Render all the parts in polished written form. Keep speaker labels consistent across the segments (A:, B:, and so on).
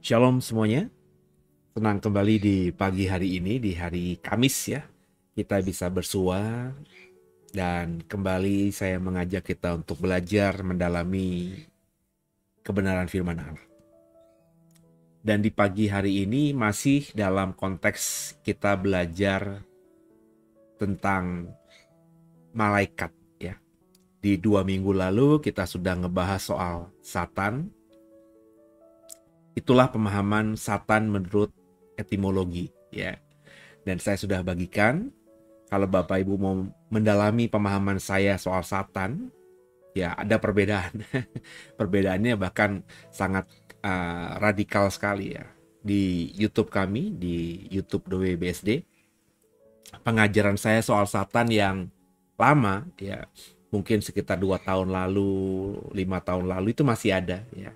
A: Shalom semuanya, senang kembali di pagi hari ini, di hari Kamis ya. Kita bisa bersua dan kembali saya mengajak kita untuk belajar mendalami kebenaran firman Allah. Dan di pagi hari ini masih dalam konteks kita belajar tentang malaikat ya. Di 2 minggu lalu kita sudah ngebahas soal Satan. Itulah pemahaman Satan menurut etimologi ya. Dan saya sudah bagikan, kalau Bapak Ibu mau mendalami pemahaman saya soal Satan, ya ada perbedaan. Perbedaannya bahkan sangat radikal sekali ya. Di YouTube kami, di YouTube WBSD, pengajaran saya soal Satan yang lama ya, mungkin sekitar 2 tahun lalu, 5 tahun lalu itu masih ada ya.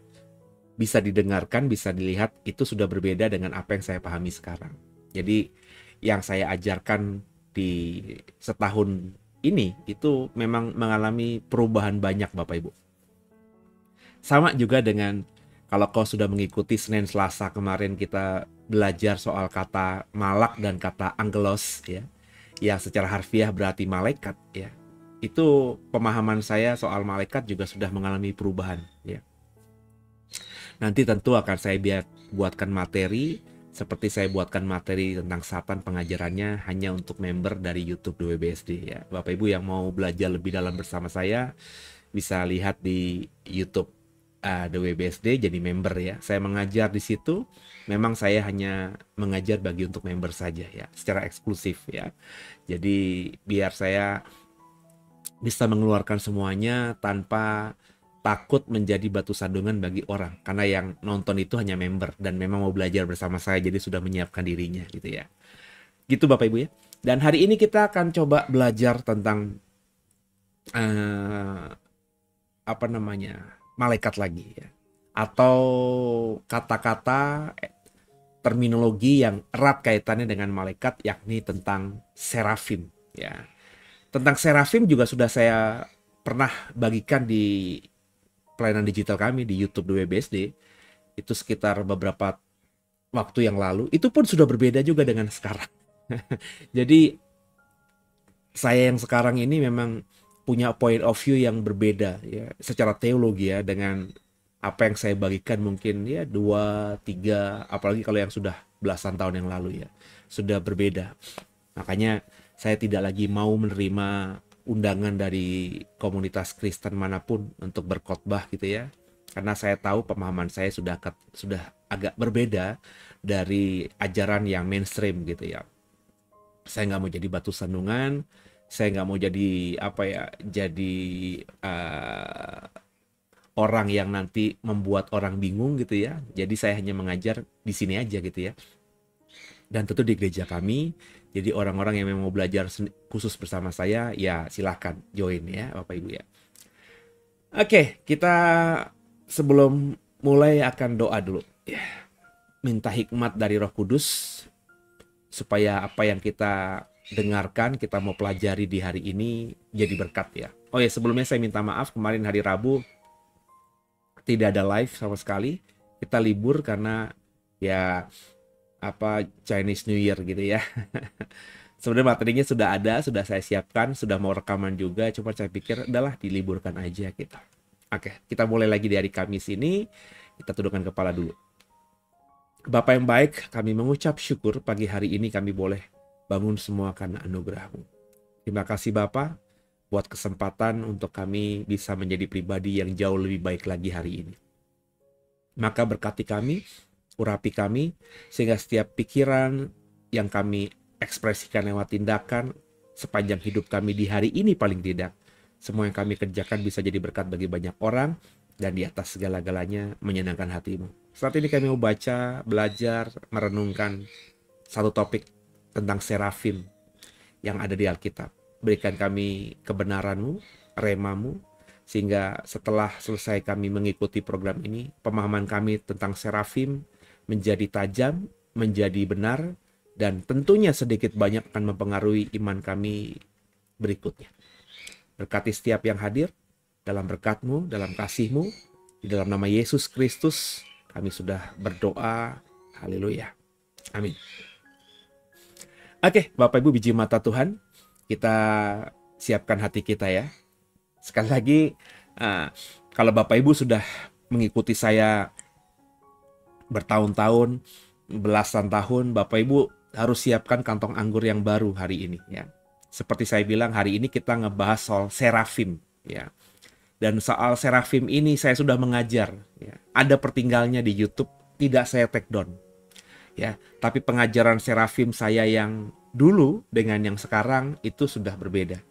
A: Bisa didengarkan, bisa dilihat, itu sudah berbeda dengan apa yang saya pahami sekarang. Jadi yang saya ajarkan di setahun ini itu memang mengalami perubahan banyak Bapak Ibu. Sama juga dengan kalau kau sudah mengikuti Senin Selasa kemarin kita belajar soal kata malak dan kata angelos ya. Yang secara harfiah berarti malaikat ya. Itu pemahaman saya soal malaikat juga sudah mengalami perubahan ya. Nanti tentu akan saya buatkan materi, seperti saya buatkan materi tentang Satan pengajarannya hanya untuk member dari YouTube WBSD ya. Bapak Ibu yang mau belajar lebih dalam bersama saya bisa lihat di YouTube WBSD jadi member ya. Saya mengajar di situ, memang saya hanya mengajar bagi untuk member saja ya, secara eksklusif ya. Jadi biar saya bisa mengeluarkan semuanya tanpa takut menjadi batu sandungan bagi orang, karena yang nonton itu hanya member dan memang mau belajar bersama saya, jadi sudah menyiapkan dirinya gitu ya. Gitu Bapak Ibu ya. Dan hari ini kita akan coba belajar tentang uh, apa namanya, malaikat lagi ya, atau kata-kata terminologi yang erat kaitannya dengan malaikat, yakni tentang serafim ya. Tentang serafim juga sudah saya pernah bagikan di pelayanan digital kami di YouTube WBSD. Itu sekitar beberapa waktu yang lalu. Itu pun sudah berbeda juga dengan sekarang. Jadi saya yang sekarang ini memang punya point of view yang berbeda ya, secara teologi ya, dengan apa yang saya bagikan mungkin ya 2, 3, apalagi kalau yang sudah belasan tahun yang lalu ya, sudah berbeda. Makanya saya tidak lagi mau menerima undangan dari komunitas Kristen manapun untuk berkhotbah gitu ya. Karena saya tahu pemahaman saya sudah agak berbeda dari ajaran yang mainstream gitu ya. Saya nggak mau jadi batu sandungan, saya nggak mau jadi apa ya, jadi uh, orang yang nanti membuat orang bingung gitu ya. Jadi saya hanya mengajar di sini aja gitu ya. Dan tentu di gereja kami, jadi orang-orang yang mau belajar khusus bersama saya, ya silahkan join ya Bapak Ibu ya. Oke, kita sebelum mulai akan doa dulu. Ya, minta hikmat dari Roh Kudus, supaya apa yang kita dengarkan, kita mau pelajari di hari ini jadi berkat ya. Oh ya, sebelumnya saya minta maaf, kemarin hari Rabu tidak ada live sama sekali. Kita libur karena ya apa, Chinese New Year gitu ya. Sebenarnya materinya sudah ada, sudah saya siapkan, sudah mau rekaman juga, cuma saya pikir udahlah diliburkan aja kita. Oke, kita mulai lagi di hari Kamis ini. Kita tundukkan kepala dulu. Bapa yang baik, kami mengucap syukur pagi hari ini kami boleh bangun semua karena anugerah-Mu. Terima kasih Bapa buat kesempatan untuk kami bisa menjadi pribadi yang jauh lebih baik lagi hari ini. Maka berkati kami, urapi kami, sehingga setiap pikiran yang kami ekspresikan lewat tindakan sepanjang hidup kami di hari ini paling tidak, semua yang kami kerjakan bisa jadi berkat bagi banyak orang, dan di atas segala-galanya menyenangkan hati-Mu. Saat ini kami mau baca, belajar, merenungkan satu topik tentang serafim yang ada di Alkitab. Berikan kami kebenaran-Mu, rema-Mu, sehingga setelah selesai kami mengikuti program ini, pemahaman kami tentang serafim menjadi tajam, menjadi benar, dan tentunya sedikit banyak akan mempengaruhi iman kami berikutnya. Berkati setiap yang hadir dalam berkat-Mu, dalam kasih-Mu, di dalam nama Yesus Kristus kami sudah berdoa. Haleluya. Amin. Oke, Bapak Ibu biji mata Tuhan, kita siapkan hati kita ya. Sekali lagi, kalau Bapak Ibu sudah mengikuti saya bertahun-tahun, belasan tahun, Bapak Ibu harus siapkan kantong anggur yang baru hari ini ya. Seperti saya bilang, hari ini kita ngebahas soal serafim ya. Dan soal serafim ini saya sudah mengajar ya. Ada pertinggalnya di YouTube, tidak saya take down ya. Tapi pengajaran serafim saya yang dulu dengan yang sekarang itu sudah berbeda.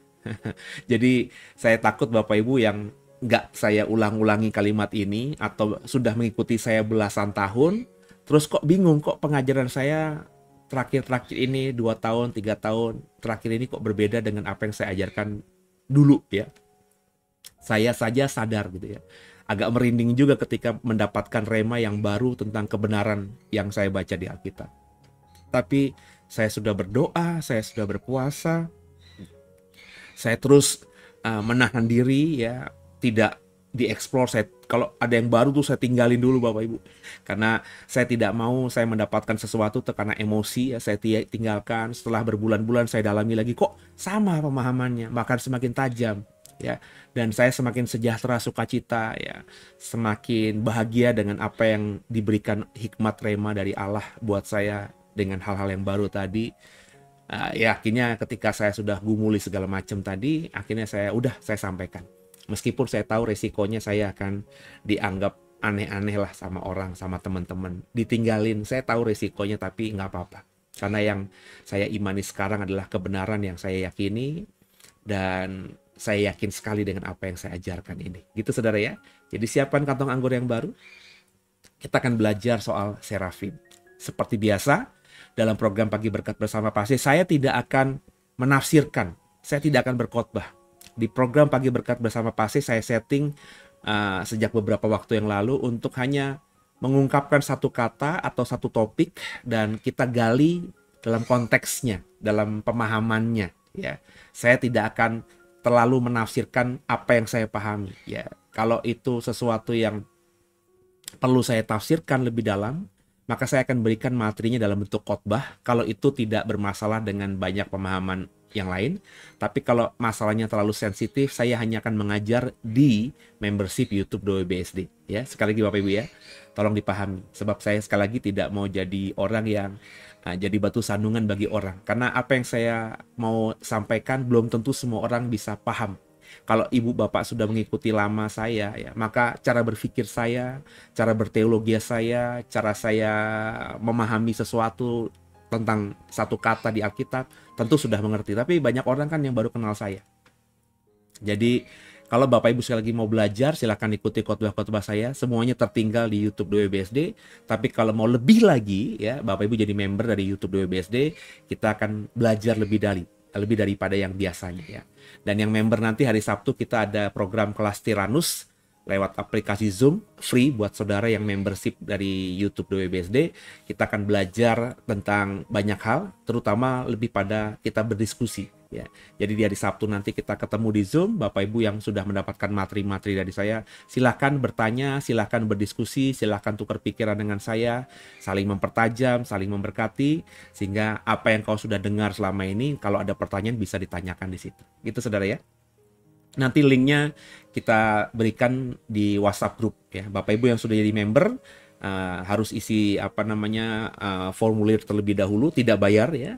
A: Jadi saya takut Bapak Ibu yang nggak saya ulang-ulangi kalimat ini atau sudah mengikuti saya belasan tahun, terus kok bingung kok pengajaran saya terakhir-terakhir ini 2 tahun, 3 tahun terakhir ini kok berbeda dengan apa yang saya ajarkan dulu ya. Saya saja sadar gitu ya. Agak merinding juga ketika mendapatkan rema yang baru tentang kebenaran yang saya baca di Alkitab. Tapi saya sudah berdoa, saya sudah berpuasa, saya terus menahan diri ya, tidak dieksplor. Saya kalau ada yang baru tuh saya tinggalin dulu Bapak Ibu. Karena saya tidak mau saya mendapatkan sesuatu karena emosi ya, saya tinggalkan. Setelah berbulan-bulan saya dalami lagi, kok sama pemahamannya, bahkan semakin tajam ya. Dan saya semakin sejahtera, sukacita ya, semakin bahagia dengan apa yang diberikan hikmat rema dari Allah buat saya dengan hal-hal yang baru tadi. Ya akhirnya ketika saya sudah gumuli segala macam tadi, akhirnya saya sampaikan. Meskipun saya tahu resikonya saya akan dianggap aneh-aneh lah sama orang, sama teman-teman. Ditinggalin, saya tahu resikonya tapi nggak apa-apa. Karena yang saya imani sekarang adalah kebenaran yang saya yakini. Dan saya yakin sekali dengan apa yang saya ajarkan ini. Gitu saudara ya. Jadi siapkan kantong anggur yang baru. Kita akan belajar soal serafim. Seperti biasa, dalam program Pagi Berkat Bersama Pasih, saya tidak akan menafsirkan. Saya tidak akan berkhotbah. Di program Pagi Berkat Bersama Pasih, saya setting sejak beberapa waktu yang lalu untuk hanya mengungkapkan satu kata atau satu topik dan kita gali dalam konteksnya, dalam pemahamannya. Ya, saya tidak akan terlalu menafsirkan apa yang saya pahami. Ya, kalau itu sesuatu yang perlu saya tafsirkan lebih dalam, maka saya akan berikan materinya dalam bentuk khotbah kalau itu tidak bermasalah dengan banyak pemahaman yang lain. Tapi kalau masalahnya terlalu sensitif, saya hanya akan mengajar di membership YouTube WBSD. Ya, sekali lagi Bapak Ibu ya, tolong dipahami. Sebab saya sekali lagi tidak mau jadi orang yang jadi batu sandungan bagi orang. Karena apa yang saya mau sampaikan belum tentu semua orang bisa paham. Kalau ibu bapak sudah mengikuti lama saya, ya, maka cara berpikir saya, cara berteologi saya, cara saya memahami sesuatu tentang satu kata di Alkitab, tentu sudah mengerti. Tapi banyak orang kan yang baru kenal saya. Jadi kalau Bapak Ibu sekali lagi mau belajar, silahkan ikuti khotbah-khotbah saya. Semuanya tertinggal di YouTube WBSD. Tapi kalau mau lebih lagi, ya Bapak Ibu jadi member dari YouTube WBSD, kita akan belajar lebih daripada yang biasanya ya. Dan yang member nanti hari Sabtu kita ada program kelas Tiranus lewat aplikasi Zoom free buat saudara yang membership dari YouTube WBSD. Kita akan belajar tentang banyak hal, terutama lebih pada kita berdiskusi ya. Jadi di hari Sabtu nanti kita ketemu di Zoom. Bapak Ibu yang sudah mendapatkan materi-materi dari saya, silahkan bertanya, silahkan berdiskusi, silahkan tukar pikiran dengan saya, saling mempertajam, saling memberkati, sehingga apa yang kau sudah dengar selama ini, kalau ada pertanyaan bisa ditanyakan di situ. Gitu saudara ya. Nanti linknya kita berikan di WhatsApp group ya. Bapak Ibu yang sudah jadi member harus isi formulir terlebih dahulu, tidak bayar ya.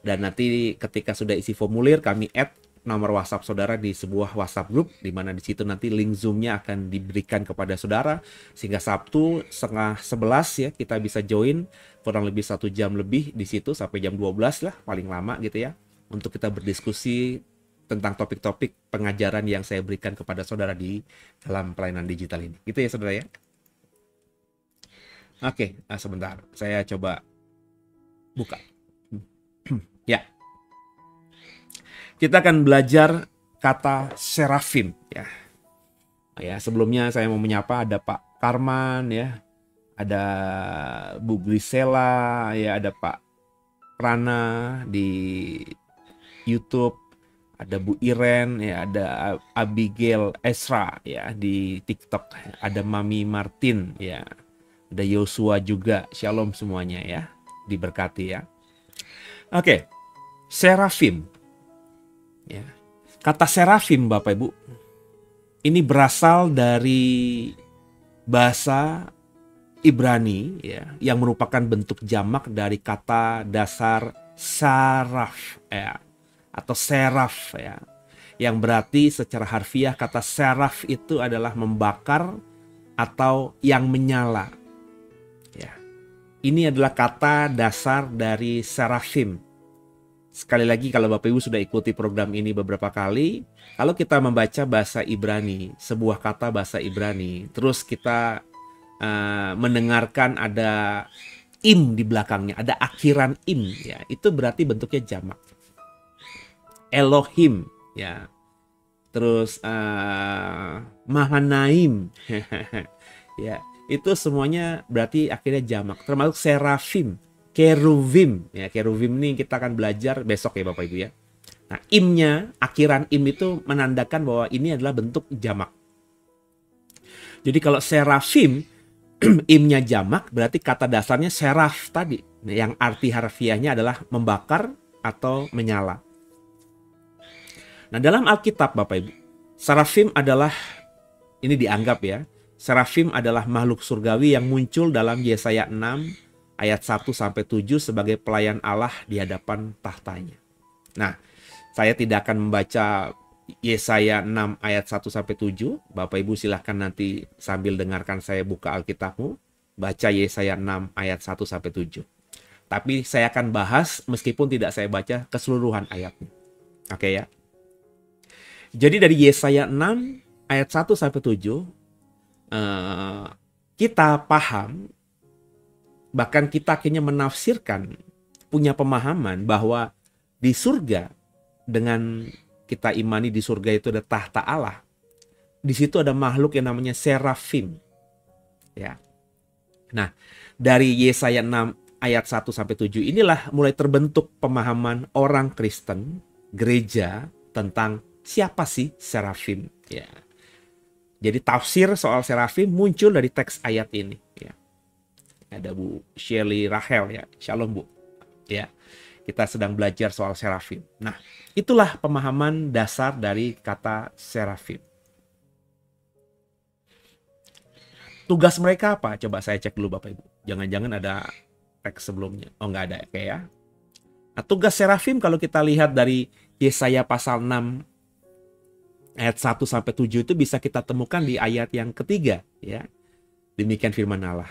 A: Dan nanti ketika sudah isi formulir, kami add nomor WhatsApp saudara di sebuah WhatsApp group, di mana di situ nanti link Zoom-nya akan diberikan kepada saudara, sehingga Sabtu 10:30 ya kita bisa join kurang lebih 1 jam lebih di situ sampai jam 12 lah paling lama gitu ya, untuk kita berdiskusi tentang topik-topik pengajaran yang saya berikan kepada saudara di dalam pelayanan digital ini. Gitu ya saudara ya. Oke, sebentar. Saya coba buka. Ya. Kita akan belajar kata serafim ya. Ya, sebelumnya saya mau menyapa ada Pak Karman ya. Ada Bu Grisela ya, ada Pak Prana di YouTube. Ada Bu Iren, ya, ada Abigail Esra ya di TikTok, ada Mami Martin ya, Ada Yosua juga. Shalom semuanya ya. Diberkati ya. Oke. Serafim. Ya. Kata serafim Bapak Ibu, ini berasal dari bahasa Ibrani ya, yang merupakan bentuk jamak dari kata dasar saraf ya, atau seraf ya, yang berarti secara harfiah kata seraf itu adalah membakar atau yang menyala ya. Ini adalah kata dasar dari serafim. Sekali lagi, kalau Bapak Ibu sudah ikuti program ini beberapa kali, kalau kita membaca bahasa Ibrani, sebuah kata bahasa Ibrani, terus kita mendengarkan ada im di belakangnya, ada akhiran im, ya, itu berarti bentuknya jamak. Elohim, ya, terus Mahanaim, ya, itu semuanya berarti akhirnya jamak. Termasuk serafim. Keruvim, ya, keruvim ini kita akan belajar besok ya Bapak Ibu ya. Nah, imnya, akhiran im itu menandakan bahwa ini adalah bentuk jamak. Jadi kalau serafim, imnya jamak, berarti kata dasarnya seraf tadi, yang arti harfiahnya adalah membakar atau menyala. Nah, dalam Alkitab Bapak Ibu, serafim adalah, ini dianggap ya, serafim adalah makhluk surgawi yang muncul dalam Yesaya 6 ayat 1-7 sebagai pelayan Allah di hadapan tahtanya. Nah, saya tidak akan membaca Yesaya 6 ayat 1-7. Bapak Ibu silahkan nanti sambil dengarkan saya buka Alkitabmu, baca Yesaya 6 ayat 1-7. Tapi saya akan bahas meskipun tidak saya baca keseluruhan ayatnya. Oke ya. Jadi dari Yesaya 6 ayat 1-7, kita paham, bahkan kita akhirnya menafsirkan, punya pemahaman bahwa di surga, dengan kita imani di surga itu ada tahta Allah. Di situ ada makhluk yang namanya serafim. Ya. Nah, dari Yesaya 6 ayat 1-7 inilah mulai terbentuk pemahaman orang Kristen, gereja, tentang siapa sih serafim. Ya. Jadi tafsir soal serafim muncul dari teks ayat ini. Ya. Ada Bu Shirley Rahel ya, shalom Bu. Ya, kita sedang belajar soal serafim. Nah, itulah pemahaman dasar dari kata serafim. Tugas mereka apa? Coba saya cek dulu Bapak Ibu. Jangan-jangan ada teks sebelumnya. Oh, nggak ada kayak ya. Nah, tugas serafim kalau kita lihat dari Yesaya pasal 6 ayat 1-7 itu bisa kita temukan di ayat yang ketiga ya. Demikian firman Allah.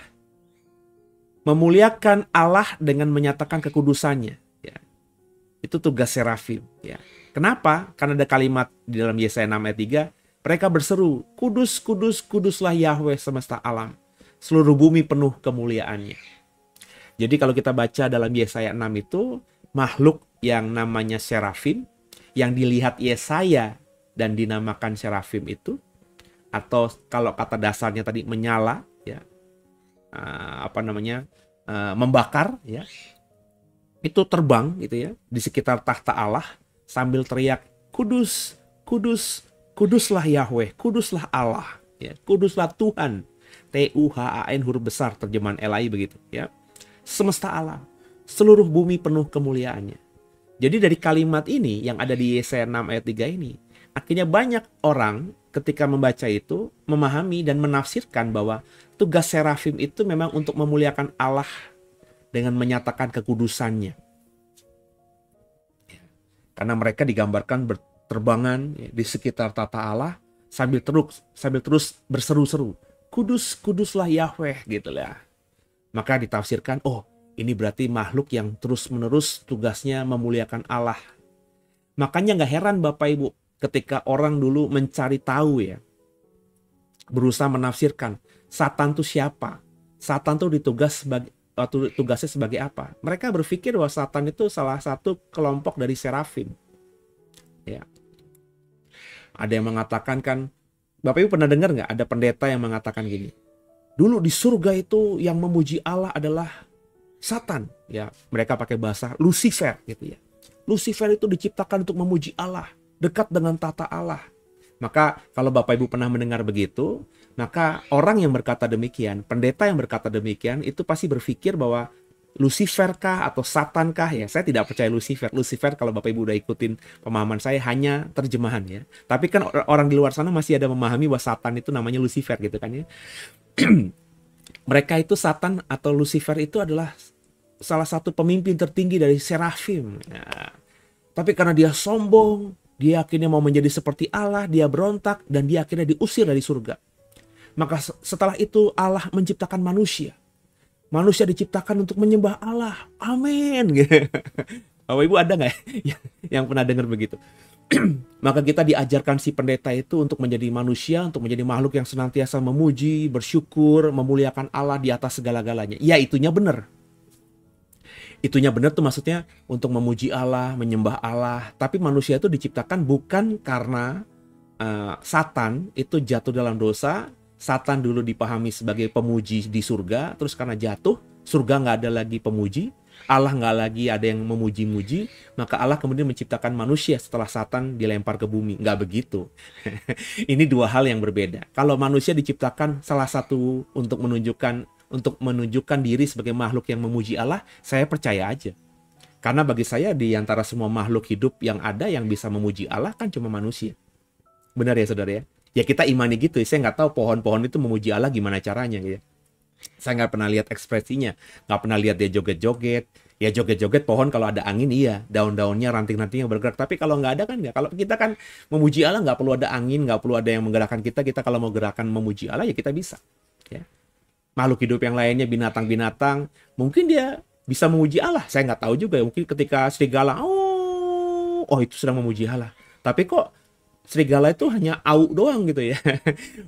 A: Memuliakan Allah dengan menyatakan kekudusannya. Ya. Itu tugas serafim. Ya. Kenapa? Karena ada kalimat di dalam Yesaya 6 ayat 3. Mereka berseru, kudus, kudus, kuduslah Yahweh semesta alam. Seluruh bumi penuh kemuliaannya. Jadi kalau kita baca dalam Yesaya 6 itu, makhluk yang namanya serafim, yang dilihat Yesaya dan dinamakan serafim itu, atau kalau kata dasarnya tadi menyala, ya, membakar ya, itu terbang gitu ya di sekitar tahta Allah sambil teriak kudus, kudus, kuduslah Yahweh, kuduslah Allah ya, kuduslah Tuhan, Tuhan huruf besar terjemahan LAI begitu ya, semesta alam, seluruh bumi penuh kemuliaannya. Jadi dari kalimat ini yang ada di Yesaya 6 ayat 3 ini, akhirnya banyak orang ketika membaca itu memahami dan menafsirkan bahwa tugas serafim itu memang untuk memuliakan Allah dengan menyatakan kekudusannya. Karena mereka digambarkan berterbangan di sekitar tata Allah sambil terus berseru-seru, kudus, kuduslah Yahweh gitu lah. Maka ditafsirkan, oh ini berarti makhluk yang terus-menerus tugasnya memuliakan Allah. Makanya nggak heran Bapak Ibu, ketika orang dulu mencari tahu ya, berusaha menafsirkan Satan itu siapa, Satan itu tugasnya sebagai apa. Mereka berpikir bahwa Satan itu salah satu kelompok dari serafim. Ya. Ada yang mengatakan kan, Bapak Ibu pernah dengar nggak ada pendeta yang mengatakan gini, dulu di surga itu yang memuji Allah adalah Satan. Ya, mereka pakai bahasa Lucifer gitu ya. Lucifer itu diciptakan untuk memuji Allah, dekat dengan tata Allah. Maka kalau Bapak Ibu pernah mendengar begitu, Maka orang yang berkata demikian, pendeta yang berkata demikian, itu pasti berpikir bahwa Lucifer kah atau Satan kah ya? Saya tidak percaya Lucifer. Lucifer kalau Bapak Ibu udah ikutin pemahaman saya hanya terjemahan ya. Tapi kan orang di luar sana masih ada memahami bahwa Satan itu namanya Lucifer gitu kan ya. Mereka itu Satan atau Lucifer itu adalah salah satu pemimpin tertinggi dari serafim. Nah, tapi karena dia sombong, dia akhirnya mau menjadi seperti Allah, dia berontak dan dia akhirnya diusir dari surga. Maka setelah itu Allah menciptakan manusia. Manusia diciptakan untuk menyembah Allah. Amin. Bapak Ibu ada nggak ya yang pernah dengar begitu? Maka kita diajarkan si pendeta itu untuk menjadi manusia, untuk menjadi makhluk yang senantiasa memuji, bersyukur, memuliakan Allah di atas segala-galanya. Ya itunya benar. Itunya benar tuh maksudnya untuk memuji Allah, menyembah Allah. Tapi manusia itu diciptakan bukan karena Satan itu jatuh dalam dosa. Satan dulu dipahami sebagai pemuji di surga, terus karena jatuh, surga nggak ada lagi pemuji, Allah nggak lagi ada yang memuji-muji, maka Allah kemudian menciptakan manusia setelah Satan dilempar ke bumi. Nggak begitu. Ini dua hal yang berbeda. Kalau manusia diciptakan salah satu untuk menunjukkan diri sebagai makhluk yang memuji Allah, saya percaya aja. Karena bagi saya di antara semua makhluk hidup yang ada yang bisa memuji Allah kan cuma manusia. Benar ya saudara ya? Ya kita imani gitu. Saya nggak tahu pohon-pohon itu memuji Allah gimana caranya ya. Saya nggak pernah lihat ekspresinya, nggak pernah lihat dia joget-joget. Ya joget-joget pohon kalau ada angin iya, daun-daunnya, ranting-rantingnya bergerak. Tapi kalau nggak ada kan nggak. Kalau kita kan memuji Allah nggak perlu ada angin, nggak perlu ada yang menggerakkan kita. Kita kalau mau gerakan memuji Allah ya kita bisa. Ya. Makhluk hidup yang lainnya, binatang-binatang, mungkin dia bisa memuji Allah. Saya nggak tahu juga. Mungkin ketika serigala, oh itu sedang memuji Allah. Tapi kok serigala itu hanya au doang gitu ya.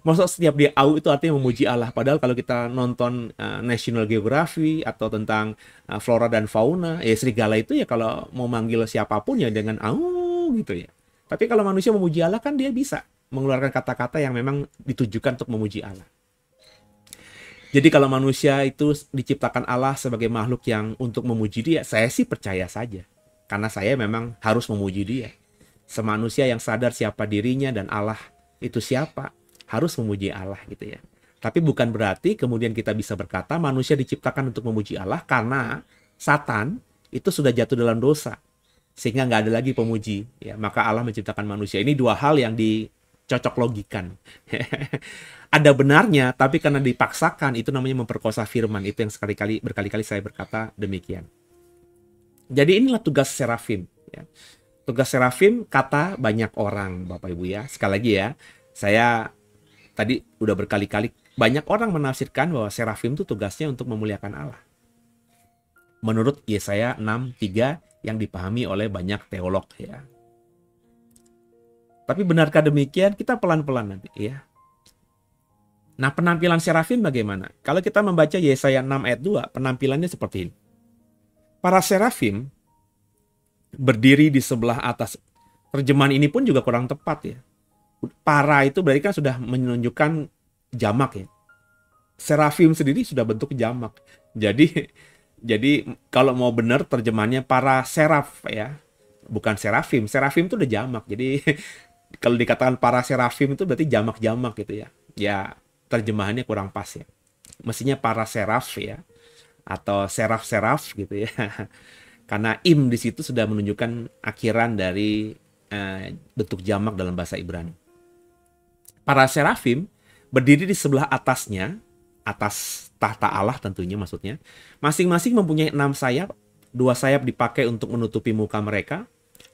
A: Maksud setiap dia au itu artinya memuji Allah. Padahal kalau kita nonton National Geography atau tentang flora dan fauna, ya serigala itu ya kalau mau manggil siapapun ya dengan au gitu ya. Tapi kalau manusia memuji Allah kan dia bisa mengeluarkan kata-kata yang memang ditujukan untuk memuji Allah. Jadi kalau manusia itu diciptakan Allah sebagai makhluk yang untuk memuji dia, saya sih percaya saja. Karena saya memang harus memuji dia. Semanusia yang sadar siapa dirinya dan Allah itu siapa, harus memuji Allah gitu ya. Tapi bukan berarti kemudian kita bisa berkata manusia diciptakan untuk memuji Allah karena Satan itu sudah jatuh dalam dosa. Sehingga nggak ada lagi pemuji. Ya, maka Allah menciptakan manusia. Ini dua hal yang dicocok logikan. Ada benarnya, tapi karena dipaksakan itu namanya memperkosa firman. Itu yang berkali-kali saya berkata demikian. Jadi inilah tugas serafim. Ya. Tugas serafim kata banyak orang, Bapak Ibu ya. Sekali lagi ya, saya tadi udah berkali-kali, banyak orang menafsirkan bahwa serafim itu tugasnya untuk memuliakan Allah. Menurut Yesaya 6:3 yang dipahami oleh banyak teolog ya. Tapi benarkah demikian? Kita pelan-pelan nanti ya. Nah, penampilan serafim bagaimana? Kalau kita membaca Yesaya 6 ayat 2, penampilannya seperti ini. Para serafim berdiri di sebelah atas. Terjemahan ini pun juga kurang tepat ya. Para itu berarti kan sudah menunjukkan jamak ya. Serafim sendiri sudah bentuk jamak. Jadi kalau mau benar terjemahannya para seraf ya. Bukan serafim. Serafim itu udah jamak. Jadi kalau dikatakan para serafim itu berarti jamak-jamak gitu ya. Ya terjemahannya kurang pas ya. Mestinya para seraf ya. Atau seraf-seraf gitu ya. Karena im di situ sudah menunjukkan akhiran dari bentuk jamak dalam bahasa Ibrani. Para serafim berdiri di sebelah atasnya, atas tahta Allah tentunya maksudnya. Masing-masing mempunyai 6 sayap. 2 sayap dipakai untuk menutupi muka mereka.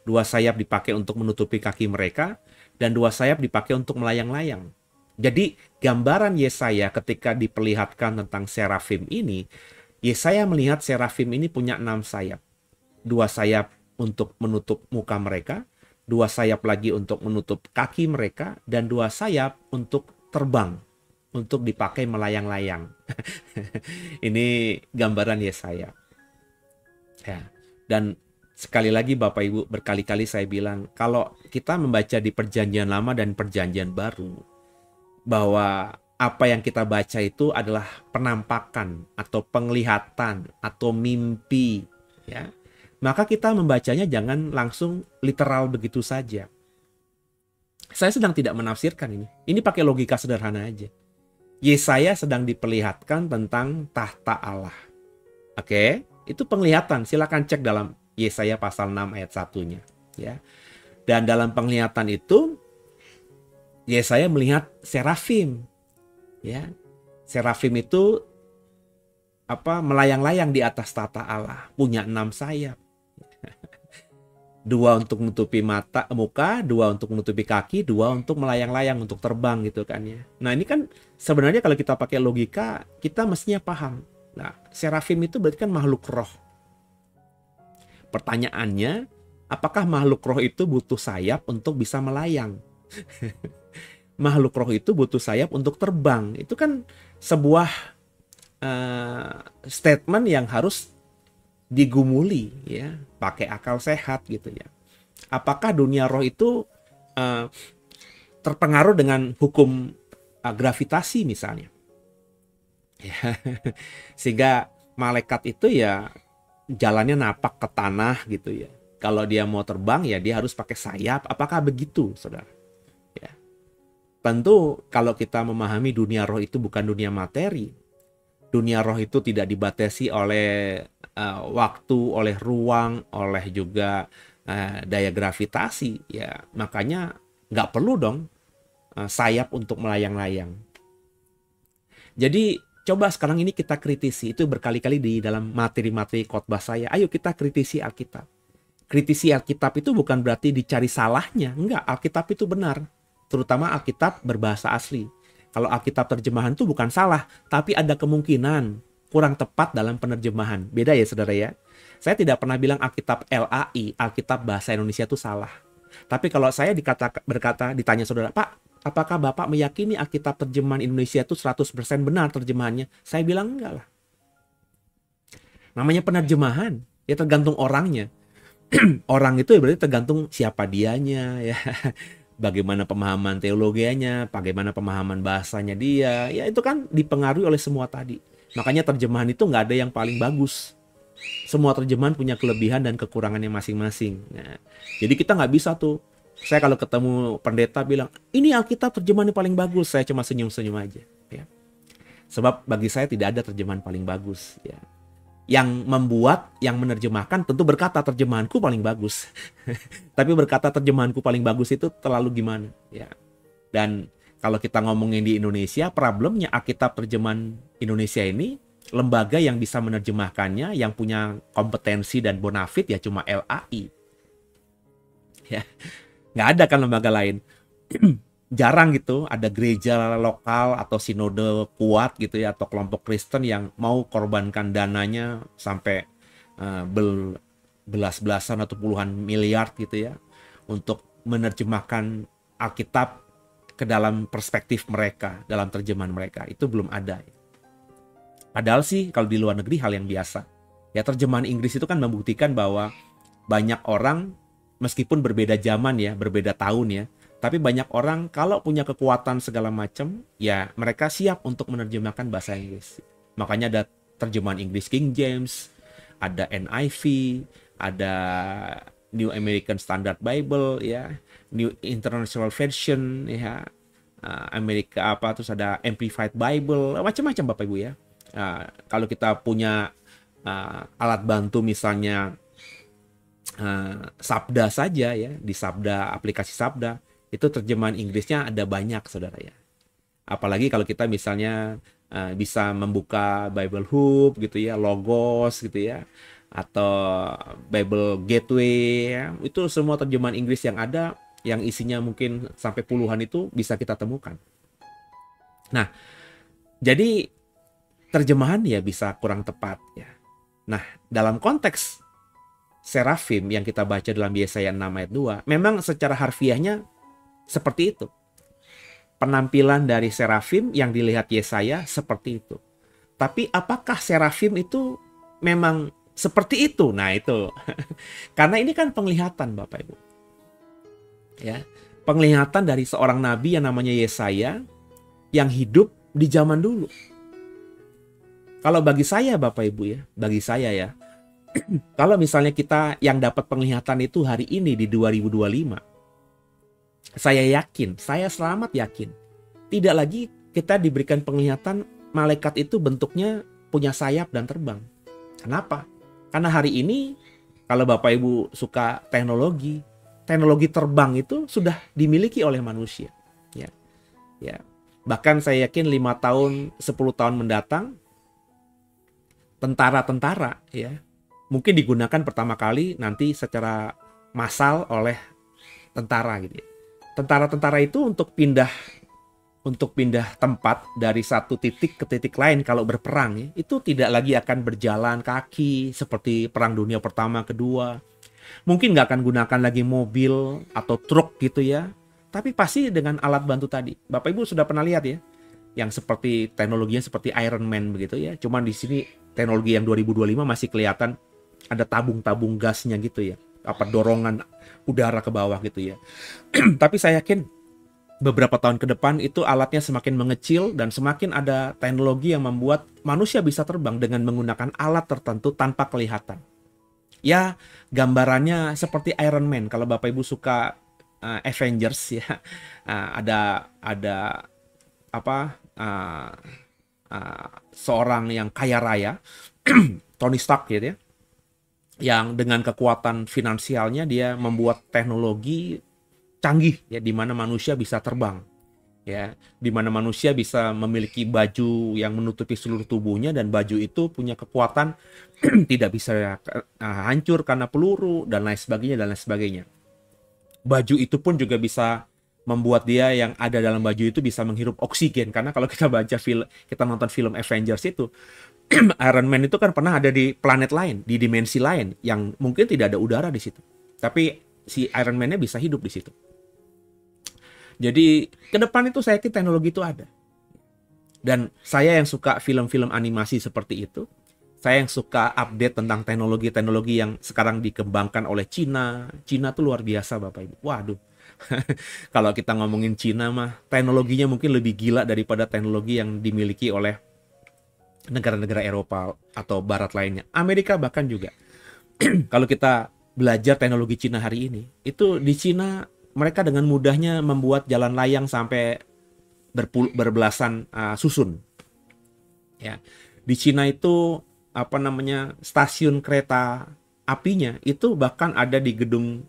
A: 2 sayap dipakai untuk menutupi kaki mereka. Dan 2 sayap dipakai untuk melayang-layang. Jadi gambaran Yesaya ketika diperlihatkan tentang serafim ini, Yesaya melihat serafim ini punya 6 sayap. 2 sayap untuk menutup muka mereka, 2 sayap lagi untuk menutup kaki mereka, dan 2 sayap untuk terbang, untuk dipakai melayang-layang. Ini gambaran Yesaya. Ya. Dan sekali lagi Bapak Ibu, berkali-kali saya bilang, kalau kita membaca di Perjanjian Lama dan Perjanjian Baru, bahwa apa yang kita baca itu adalah penampakan atau penglihatan atau mimpi, ya. Maka kita membacanya jangan langsung literal begitu saja. Saya sedang tidak menafsirkan ini. Ini pakai logika sederhana aja. Yesaya sedang diperlihatkan tentang tahta Allah. Oke, itu penglihatan. Silakan cek dalam Yesaya pasal 6 ayat 1-nya, ya. Dan dalam penglihatan itu Yesaya melihat serafim, ya. Serafim itu melayang-layang di atas tahta Allah, punya 6 sayap. 2 untuk menutupi muka, 2 untuk menutupi kaki, 2 untuk melayang-layang, untuk terbang gitu kan ya. Nah ini kan sebenarnya kalau kita pakai logika, kita mestinya paham. Nah serafim itu berarti kan makhluk roh. Pertanyaannya, apakah makhluk roh itu butuh sayap untuk bisa melayang? Makhluk roh itu butuh sayap untuk terbang. Itu kan sebuah statement yang harus digumuli, ya, pakai akal sehat gitu ya. Apakah dunia roh itu terpengaruh dengan hukum gravitasi misalnya, ya, sehingga malaikat itu ya jalannya napak ke tanah gitu ya. Kalau dia mau terbang ya dia harus pakai sayap. Apakah begitu, saudara? Ya. Tentu kalau kita memahami dunia roh itu bukan dunia materi, dunia roh itu tidak dibatasi oleh waktu, oleh ruang, oleh juga daya gravitasi, ya makanya nggak perlu dong sayap untuk melayang-layang. Jadi coba sekarang ini kita kritisi, itu berkali-kali di dalam materi-materi khotbah saya. Ayo kita kritisi Alkitab. Kritisi Alkitab itu bukan berarti dicari salahnya, enggak. Alkitab itu benar, terutama Alkitab berbahasa asli. Kalau Alkitab terjemahan itu bukan salah, tapi ada kemungkinan kurang tepat dalam penerjemahan. Beda ya saudara ya. Saya tidak pernah bilang Alkitab LAI, Alkitab bahasa Indonesia itu salah. Tapi kalau saya ditanya saudara, Pak, apakah Bapak meyakini Alkitab terjemahan Indonesia itu 100% benar terjemahannya? Saya bilang enggak lah. Namanya penerjemahan, ya tergantung orangnya. Orang itu ya berarti tergantung siapa dianya ya. Bagaimana pemahaman teologianya, bagaimana pemahaman bahasanya dia, ya itu kan dipengaruhi oleh semua tadi. Makanya terjemahan itu nggak ada yang paling bagus. Semua terjemahan punya kelebihan dan kekurangannya masing-masing. Nah, jadi kita nggak bisa tuh. Saya kalau ketemu pendeta bilang, ini Alkitab terjemahannya paling bagus, saya cuma senyum-senyum aja. Ya. Sebab bagi saya tidak ada terjemahan paling bagus. Ya. Yang membuat, yang menerjemahkan tentu berkata terjemahanku paling bagus. Tapi berkata terjemahanku paling bagus itu terlalu gimana? Ya. Dan kalau kita ngomongin di Indonesia, problemnya Alkitab terjemahan Indonesia ini, lembaga yang bisa menerjemahkannya, yang punya kompetensi dan bonafit ya cuma LAI. Ya. Nggak ada kan lembaga lain. Jarang gitu ada gereja lokal atau sinode kuat gitu ya, atau kelompok Kristen yang mau korbankan dananya sampai belas-belasan atau puluhan miliar gitu ya untuk menerjemahkan Alkitab ke dalam perspektif mereka, dalam terjemahan mereka. Itu belum ada. Padahal sih kalau di luar negeri hal yang biasa. Ya terjemahan Inggris itu kan membuktikan bahwa banyak orang meskipun berbeda zaman ya, berbeda tahun ya, tapi banyak orang kalau punya kekuatan segala macam, ya mereka siap untuk menerjemahkan bahasa Inggris. Makanya ada terjemahan Inggris King James, ada NIV, ada New American Standard Bible, ya, New International Version, ya, Amerika terus ada Amplified Bible, macam-macam Bapak Ibu ya. Kalau kita punya alat bantu misalnya Sabda saja ya, di Sabda, aplikasi Sabda, itu terjemahan Inggrisnya ada banyak saudara ya. Apalagi kalau kita misalnya bisa membuka Bible Hub gitu ya, Logos gitu ya, atau Bible Gateway ya, itu semua terjemahan Inggris yang ada, yang isinya mungkin sampai puluhan itu bisa kita temukan. Nah, jadi terjemahan ya bisa kurang tepat ya. Nah, dalam konteks serafim yang kita baca dalam Yesaya 6 ayat 2, memang secara harfiahnya seperti itu. Penampilan dari serafim yang dilihat Yesaya seperti itu. Tapi apakah serafim itu memang seperti itu? Nah itu. Karena ini kan penglihatan Bapak Ibu. Ya, penglihatan dari seorang nabi yang namanya Yesaya yang hidup di zaman dulu. Kalau bagi saya Bapak Ibu ya, bagi saya ya, kalau misalnya kita yang dapat penglihatan itu hari ini di 2025, saya yakin, saya selamat yakin, tidak lagi kita diberikan penglihatan malaikat itu bentuknya punya sayap dan terbang. Kenapa? Karena hari ini kalau Bapak Ibu suka teknologi, teknologi terbang itu sudah dimiliki oleh manusia. Ya, ya. Bahkan saya yakin 5 tahun, 10 tahun mendatang, tentara-tentara ya mungkin digunakan pertama kali nanti secara massal oleh tentara gitu ya. Tentara-tentara itu untuk pindah tempat dari satu titik ke titik lain kalau berperang ya, itu tidak lagi akan berjalan kaki seperti perang dunia pertama, kedua. Mungkin nggak akan gunakan lagi mobil atau truk gitu ya. Tapi pasti dengan alat bantu tadi. Bapak Ibu sudah pernah lihat ya, yang seperti teknologinya seperti Iron Man begitu ya. Cuman di sini teknologi yang 2025 masih kelihatan ada tabung-tabung gasnya gitu ya. Apa dorongan udara ke bawah gitu ya. Tapi saya yakin beberapa tahun ke depan itu alatnya semakin mengecil dan semakin ada teknologi yang membuat manusia bisa terbang dengan menggunakan alat tertentu tanpa kelihatan. Ya, gambarannya seperti Iron Man. Kalau Bapak Ibu suka Avengers ya, ada apa seorang yang kaya raya, Tony Stark gitu ya, yang dengan kekuatan finansialnya dia membuat teknologi canggih ya di mana manusia bisa terbang ya, di mana manusia bisa memiliki baju yang menutupi seluruh tubuhnya dan baju itu punya kekuatan tidak bisa hancur karena peluru dan lain sebagainya. Baju itu pun juga bisa membuat dia yang ada dalam baju itu bisa menghirup oksigen, karena kalau kita kita nonton film Avengers itu Iron Man itu kan pernah ada di planet lain, di dimensi lain yang mungkin tidak ada udara di situ. Tapi si Iron Man-nya bisa hidup di situ. Jadi ke depan itu saya yakin teknologi itu ada. Dan saya yang suka film-film animasi seperti itu, saya yang suka update tentang teknologi-teknologi yang sekarang dikembangkan oleh Cina. Cina tuh luar biasa Bapak Ibu. Waduh. Kalau kita ngomongin Cina mah, teknologinya mungkin lebih gila daripada teknologi yang dimiliki oleh negara-negara Eropa atau Barat lainnya. Amerika bahkan juga. Kalau kita belajar teknologi Cina hari ini, itu di Cina mereka dengan mudahnya membuat jalan layang sampai berbelasan susun. Ya, di Cina itu stasiun kereta apinya itu bahkan ada di gedung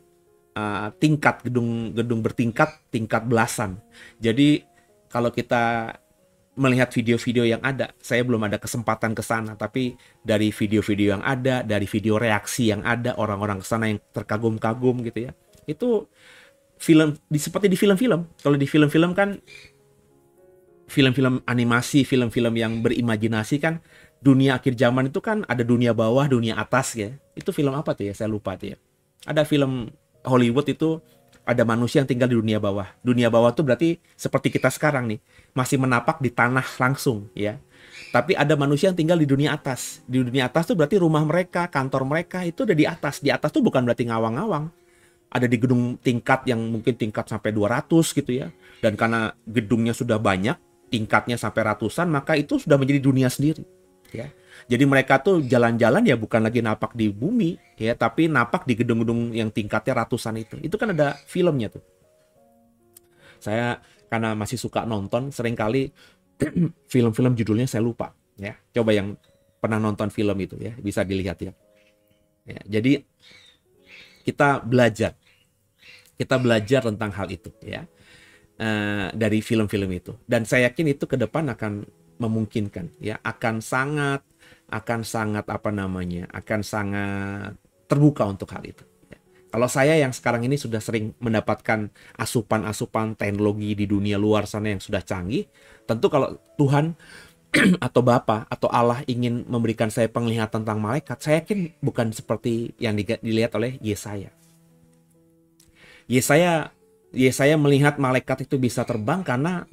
A: gedung bertingkat, tingkat belasan. Jadi kalau kita melihat video-video yang ada, saya belum ada kesempatan ke sana, tapi dari video-video yang ada, dari video reaksi yang ada, orang-orang ke sana yang terkagum-kagum gitu ya. Itu seperti di film-film. Kalau di film-film kan film-film animasi, film-film yang berimajinasi kan, dunia akhir zaman itu kan ada dunia bawah, dunia atas ya. Itu film apa tuh ya? Saya lupa tuh ya. Ada film Hollywood itu ada manusia yang tinggal di dunia bawah. Dunia bawah tuh berarti seperti kita sekarang nih, masih menapak di tanah langsung ya. Tapi ada manusia yang tinggal di dunia atas. Di dunia atas tuh berarti rumah mereka, kantor mereka itu udah di atas. Di atas tuh bukan berarti ngawang-ngawang. Ada di gedung tingkat yang mungkin tingkat sampai 200 gitu ya. Dan karena gedungnya sudah banyak, tingkatnya sampai ratusan, maka itu sudah menjadi dunia sendiri ya. Jadi mereka tuh jalan-jalan ya bukan lagi napak di bumi ya, tapi napak di gedung-gedung yang tingkatnya ratusan itu. Itu kan ada filmnya tuh. Saya karena masih suka nonton, seringkali film-film judulnya saya lupa ya. Coba yang pernah nonton film itu ya, bisa dilihat ya. Ya, jadi kita belajar tentang hal itu ya, dari film-film itu, dan saya yakin itu ke depan akan memungkinkan ya, akan sangat terbuka untuk hal itu ya. Kalau saya yang sekarang ini sudah sering mendapatkan asupan-asupan teknologi di dunia luar sana yang sudah canggih, tentu kalau Tuhan atau Bapa atau Allah ingin memberikan saya penglihatan tentang malaikat, saya yakin bukan seperti yang dilihat oleh Yesaya. Yesaya melihat malaikat itu bisa terbang karena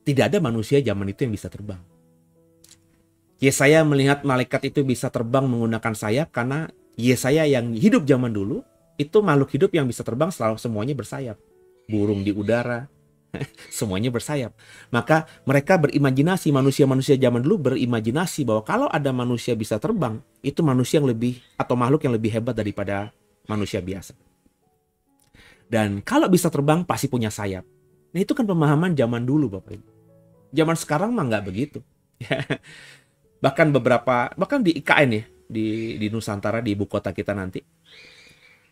A: tidak ada manusia zaman itu yang bisa terbang. Yesaya melihat malaikat itu bisa terbang menggunakan sayap karena Yesaya yang hidup zaman dulu itu makhluk hidup yang bisa terbang selalu semuanya bersayap. Burung di udara, semuanya bersayap. Maka mereka berimajinasi, manusia-manusia zaman dulu berimajinasi bahwa kalau ada manusia bisa terbang, itu manusia yang lebih atau makhluk yang lebih hebat daripada manusia biasa. Dan kalau bisa terbang pasti punya sayap. Nah itu kan pemahaman zaman dulu Bapak Ibu. Zaman sekarang mah nggak begitu. Bahkan di IKN ya, di Nusantara, di ibu kota kita nanti.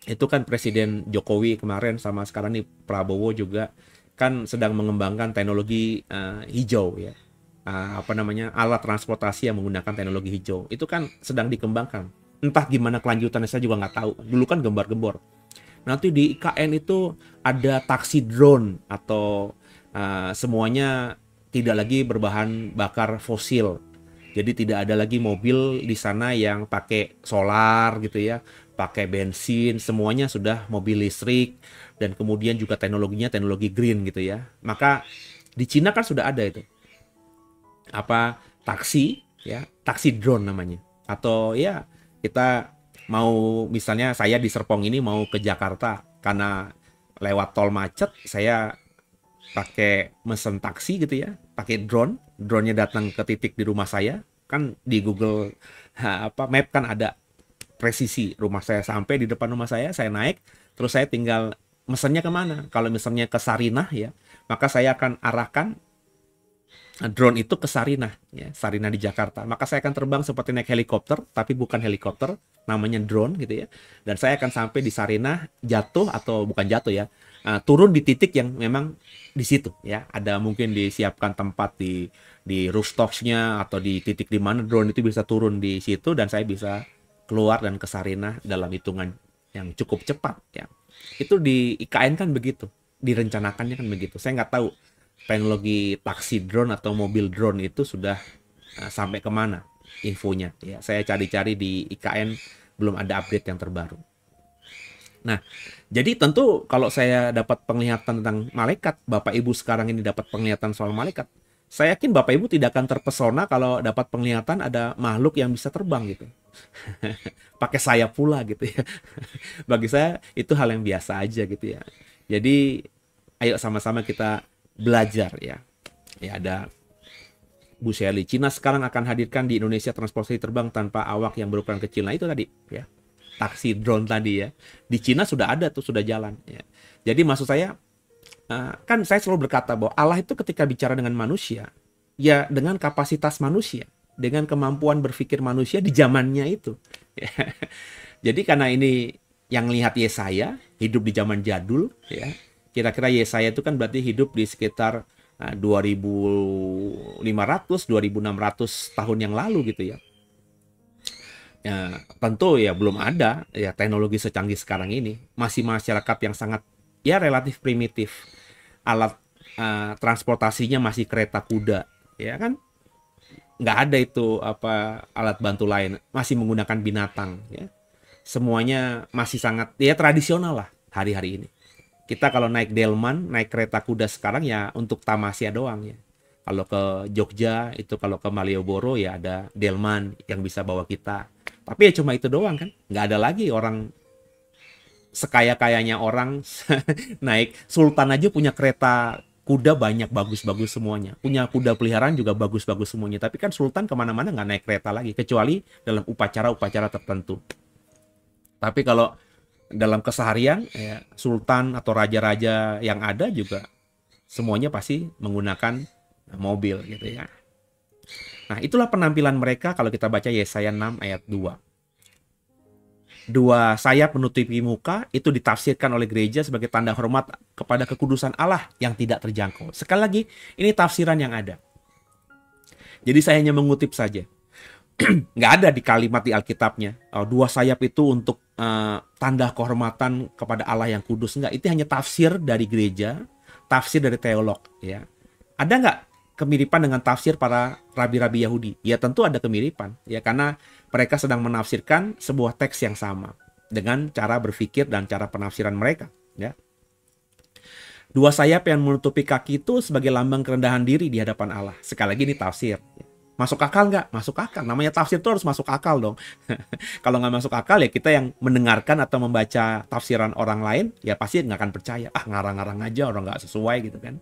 A: Itu kan Presiden Jokowi kemarin sama sekarang nih Prabowo juga kan sedang mengembangkan teknologi hijau ya. Apa namanya, alat transportasi yang menggunakan teknologi hijau. Itu kan sedang dikembangkan. Entah gimana kelanjutannya saya juga nggak tahu. Dulu kan gembar-gembor. Nanti di IKN itu ada taksi drone atau semuanya tidak lagi berbahan bakar fosil. Jadi tidak ada lagi mobil di sana yang pakai solar gitu ya, pakai bensin, semuanya sudah mobil listrik dan kemudian juga teknologinya teknologi green gitu ya. Maka di Cina kan sudah ada itu. Apa taksi ya, taksi drone namanya. Atau ya kita mau misalnya saya di Serpong ini mau ke Jakarta karena lewat tol macet, saya pakai mesen taksi gitu ya, pakai drone, drone-nya datang ke titik di rumah saya, kan di Google Map kan ada presisi rumah saya sampai di depan rumah saya naik, terus saya tinggal mesennya kemana. Kalau misalnya ke Sarinah ya, maka saya akan arahkan drone itu ke Sarinah ya, Sarinah di Jakarta. Maka saya akan terbang seperti naik helikopter, tapi bukan helikopter, namanya drone gitu ya. Dan saya akan sampai di Sarinah, jatuh atau bukan jatuh ya, turun di titik yang memang di situ ya. Ada mungkin disiapkan tempat di rooftopsnya atau di titik di mana drone itu bisa turun di situ dan saya bisa keluar dan ke Sarinah dalam hitungan yang cukup cepat ya. Itu di IKN kan begitu, direncanakannya kan begitu. Saya nggak tahu teknologi taksi drone atau mobil drone itu sudah sampai kemana infonya ya. Saya cari-cari di IKN belum ada update yang terbaru. Nah, jadi tentu kalau saya dapat penglihatan tentang malaikat, Bapak Ibu sekarang ini dapat penglihatan soal malaikat, saya yakin Bapak Ibu tidak akan terpesona kalau dapat penglihatan ada makhluk yang bisa terbang gitu. Pakai sayap pula gitu ya. Bagi saya itu hal yang biasa aja gitu ya. Jadi ayo sama-sama kita belajar ya. Ya ada Bu Shelly. Cina sekarang akan hadirkan di Indonesia transportasi terbang tanpa awak yang berukuran kecil. Nah itu tadi ya. Taksi drone tadi ya. Di Cina sudah ada tuh, sudah jalan ya. Jadi maksud saya kan saya selalu berkata bahwa Allah itu ketika bicara dengan manusia ya dengan kapasitas manusia, dengan kemampuan berpikir manusia di zamannya itu. Jadi karena ini yang lihat Yesaya hidup di zaman jadul ya. Kira-kira Yesaya itu kan berarti hidup di sekitar 2500 2600 tahun yang lalu gitu ya. Ya, tentu ya belum ada ya teknologi secanggih sekarang ini. Masih masyarakat yang sangat ya relatif primitif. Alat transportasinya masih kereta kuda, ya kan? Nggak ada itu alat bantu lain. Masih menggunakan binatang, ya. Semuanya masih sangat ya tradisional lah hari-hari ini. Kita kalau naik delman, naik kereta kuda sekarang ya untuk tamasya doang ya. Kalau ke Jogja itu kalau ke Malioboro ya ada delman yang bisa bawa kita. Tapi ya cuma itu doang kan. Nggak ada lagi orang sekaya-kayanya orang naik. Sultan aja punya kereta kuda banyak bagus-bagus semuanya. Punya kuda peliharaan juga bagus-bagus semuanya. Tapi kan Sultan kemana-mana nggak naik kereta lagi. Kecuali dalam upacara-upacara tertentu. Tapi kalau dalam keseharian ya, sultan atau raja-raja yang ada juga semuanya pasti menggunakan mobil gitu ya. Nah, itulah penampilan mereka kalau kita baca Yesaya 6 ayat 2. Dua sayap menutupi muka itu ditafsirkan oleh gereja sebagai tanda hormat kepada kekudusan Allah yang tidak terjangkau. Sekali lagi, ini tafsiran yang ada. Jadi saya hanya mengutip saja. Nggak ada di kalimat di Alkitabnya dua sayap itu untuk tanda kehormatan kepada Allah yang kudus. Nggak, itu hanya tafsir dari gereja, tafsir dari teolog ya. Ada nggak kemiripan dengan tafsir para rabi-rabi Yahudi? Ya tentu ada kemiripan ya, karena mereka sedang menafsirkan sebuah teks yang sama dengan cara berpikir dan cara penafsiran mereka ya. Dua sayap yang menutupi kaki itu sebagai lambang kerendahan diri di hadapan Allah. Sekali lagi ini tafsir. Masuk akal nggak? Masuk akal. Namanya tafsir itu harus masuk akal dong. Kalau nggak masuk akal ya kita yang mendengarkan atau membaca tafsiran orang lain ya pasti nggak akan percaya. Ngarang-ngarang aja, orang nggak sesuai gitu kan.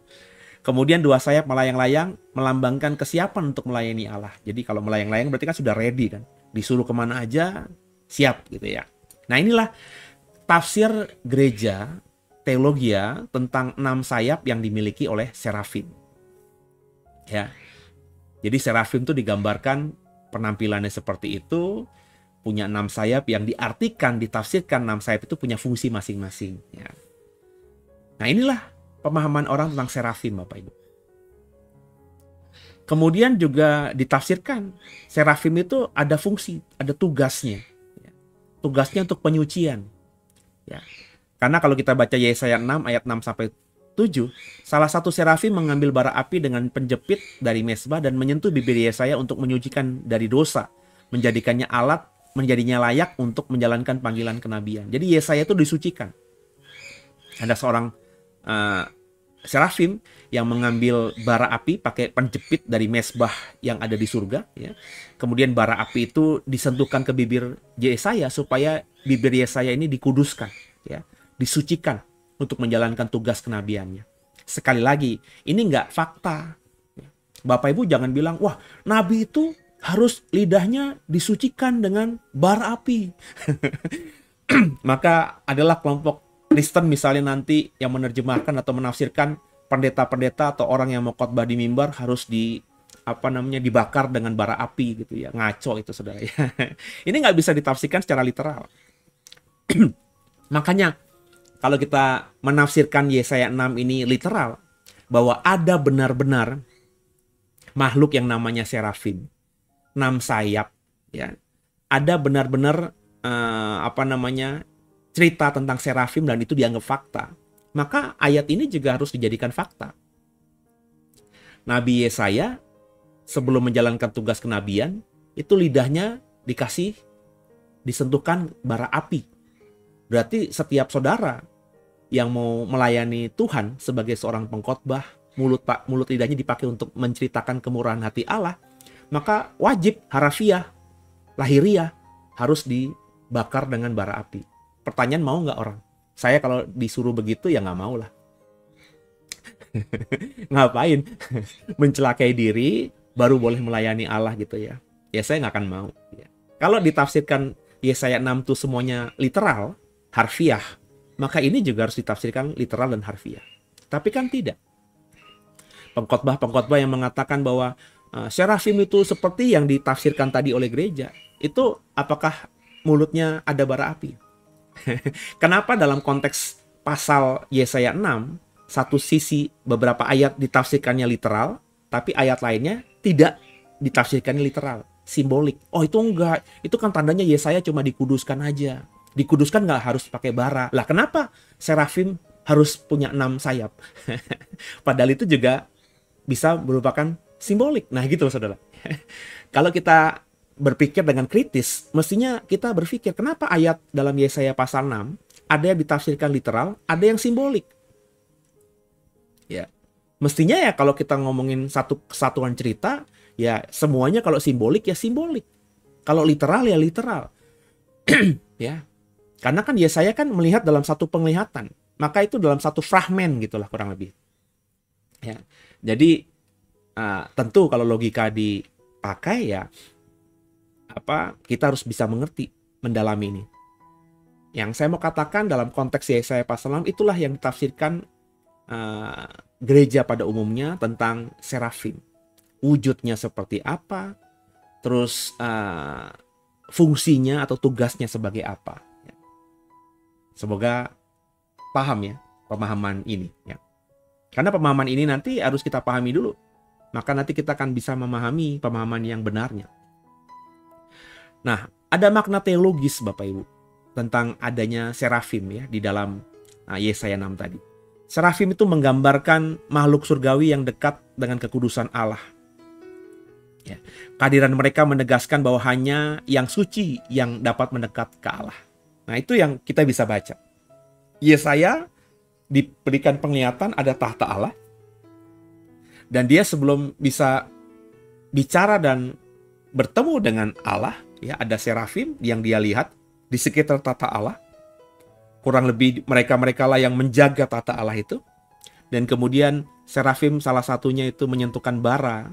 A: Kemudian dua sayap melayang-layang melambangkan kesiapan untuk melayani Allah. Jadi kalau melayang-layang berarti kan sudah ready kan. Disuruh kemana aja siap gitu ya. Nah inilah tafsir gereja teologia tentang 6 sayap yang dimiliki oleh serafim. Ya. Jadi serafim itu digambarkan penampilannya seperti itu, punya 6 sayap yang diartikan, ditafsirkan 6 sayap itu punya fungsi masing-masing. Ya. Nah inilah pemahaman orang tentang serafim, Bapak Ibu. Kemudian juga ditafsirkan, serafim itu ada fungsi, ada tugasnya. Tugasnya untuk penyucian. Ya. Karena kalau kita baca Yesaya 6 ayat 6 sampai 7, salah satu serafim mengambil bara api dengan penjepit dari mesbah dan menyentuh bibir Yesaya untuk menyucikan dari dosa, menjadikannya alat, menjadinya layak untuk menjalankan panggilan kenabian. Jadi Yesaya itu disucikan. Ada seorang serafim yang mengambil bara api pakai penjepit dari mesbah yang ada di surga, ya. Kemudian bara api itu disentuhkan ke bibir Yesaya supaya bibir Yesaya ini dikuduskan, ya, disucikan untuk menjalankan tugas kenabiannya. Sekali lagi, ini nggak fakta. Bapak Ibu jangan bilang, wah, nabi itu harus lidahnya disucikan dengan bara api. Maka adalah kelompok Kristen misalnya nanti yang menerjemahkan atau menafsirkan pendeta-pendeta atau orang yang mau khotbah di mimbar harus dibakar dengan bara api gitu ya. Ngaco itu saudara ya. Ini nggak bisa ditafsirkan secara literal. Makanya kalau kita menafsirkan Yesaya 6 ini literal, bahwa ada benar-benar makhluk yang namanya serafim, 6 sayap, ya. Ada benar-benar cerita tentang serafim dan itu dianggap fakta. Maka ayat ini juga harus dijadikan fakta. Nabi Yesaya sebelum menjalankan tugas kenabian, itu lidahnya disentuhkan bara api. Berarti setiap saudara yang mau melayani Tuhan sebagai seorang pengkhotbah, mulut lidahnya dipakai untuk menceritakan kemurahan hati Allah, maka wajib harafiah, lahiriah harus dibakar dengan bara api. Pertanyaan, mau nggak orang? Saya kalau disuruh begitu ya nggak mau lah. Ngapain? Mencelakai diri baru boleh melayani Allah gitu ya. Ya saya nggak akan mau. Ya. Kalau ditafsirkan Yesaya 6 itu semuanya literal, harfiah, maka ini juga harus ditafsirkan literal dan harfiah. Tapi kan tidak. Pengkhotbah yang mengatakan bahwa serafim itu seperti yang ditafsirkan tadi oleh gereja, itu apakah mulutnya ada bara api? Kenapa dalam konteks pasal Yesaya 6, satu sisi beberapa ayat ditafsirkannya literal, tapi ayat lainnya tidak ditafsirkannya literal, simbolik. Oh itu enggak, itu kan tandanya Yesaya cuma dikuduskan aja. Dikuduskan nggak harus pakai bara. Lah kenapa serafim harus punya 6 sayap? Padahal itu juga bisa merupakan simbolik. Nah gitu loh saudara. Kalau kita berpikir dengan kritis, mestinya kita berpikir kenapa ayat dalam Yesaya pasal 6 ada yang ditafsirkan literal, ada yang simbolik. Ya, mestinya ya kalau kita ngomongin satu kesatuan cerita, ya semuanya kalau simbolik ya simbolik. Kalau literal ya literal. Ya. Karena kan Yesaya kan melihat dalam satu penglihatan, maka itu dalam satu fragmen gitulah kurang lebih. Ya. Jadi tentu kalau logika dipakai ya kita harus bisa mengerti, mendalami ini. Yang saya mau katakan dalam konteks Yesaya pasal 6 itulah yang ditafsirkan gereja pada umumnya tentang serafim. Wujudnya seperti apa, terus fungsinya atau tugasnya sebagai apa. Semoga paham ya pemahaman ini. Ya. Karena pemahaman ini nanti harus kita pahami dulu. Maka nanti kita akan bisa memahami pemahaman yang benarnya. Nah, ada makna teologis Bapak Ibu tentang adanya serafim ya di dalam Yesaya 6 tadi. Serafim itu menggambarkan makhluk surgawi yang dekat dengan kekudusan Allah. Ya. Kehadiran mereka menegaskan bahwa hanya yang suci yang dapat mendekat ke Allah. Nah, itu yang kita bisa baca. Yesaya diberikan penglihatan ada tahta Allah. Dan dia sebelum bisa bicara dan bertemu dengan Allah, ya ada serafim yang dia lihat di sekitar tahta Allah. Kurang lebih mereka lah yang menjaga tahta Allah itu. Dan kemudian serafim salah satunya itu menyentuhkan bara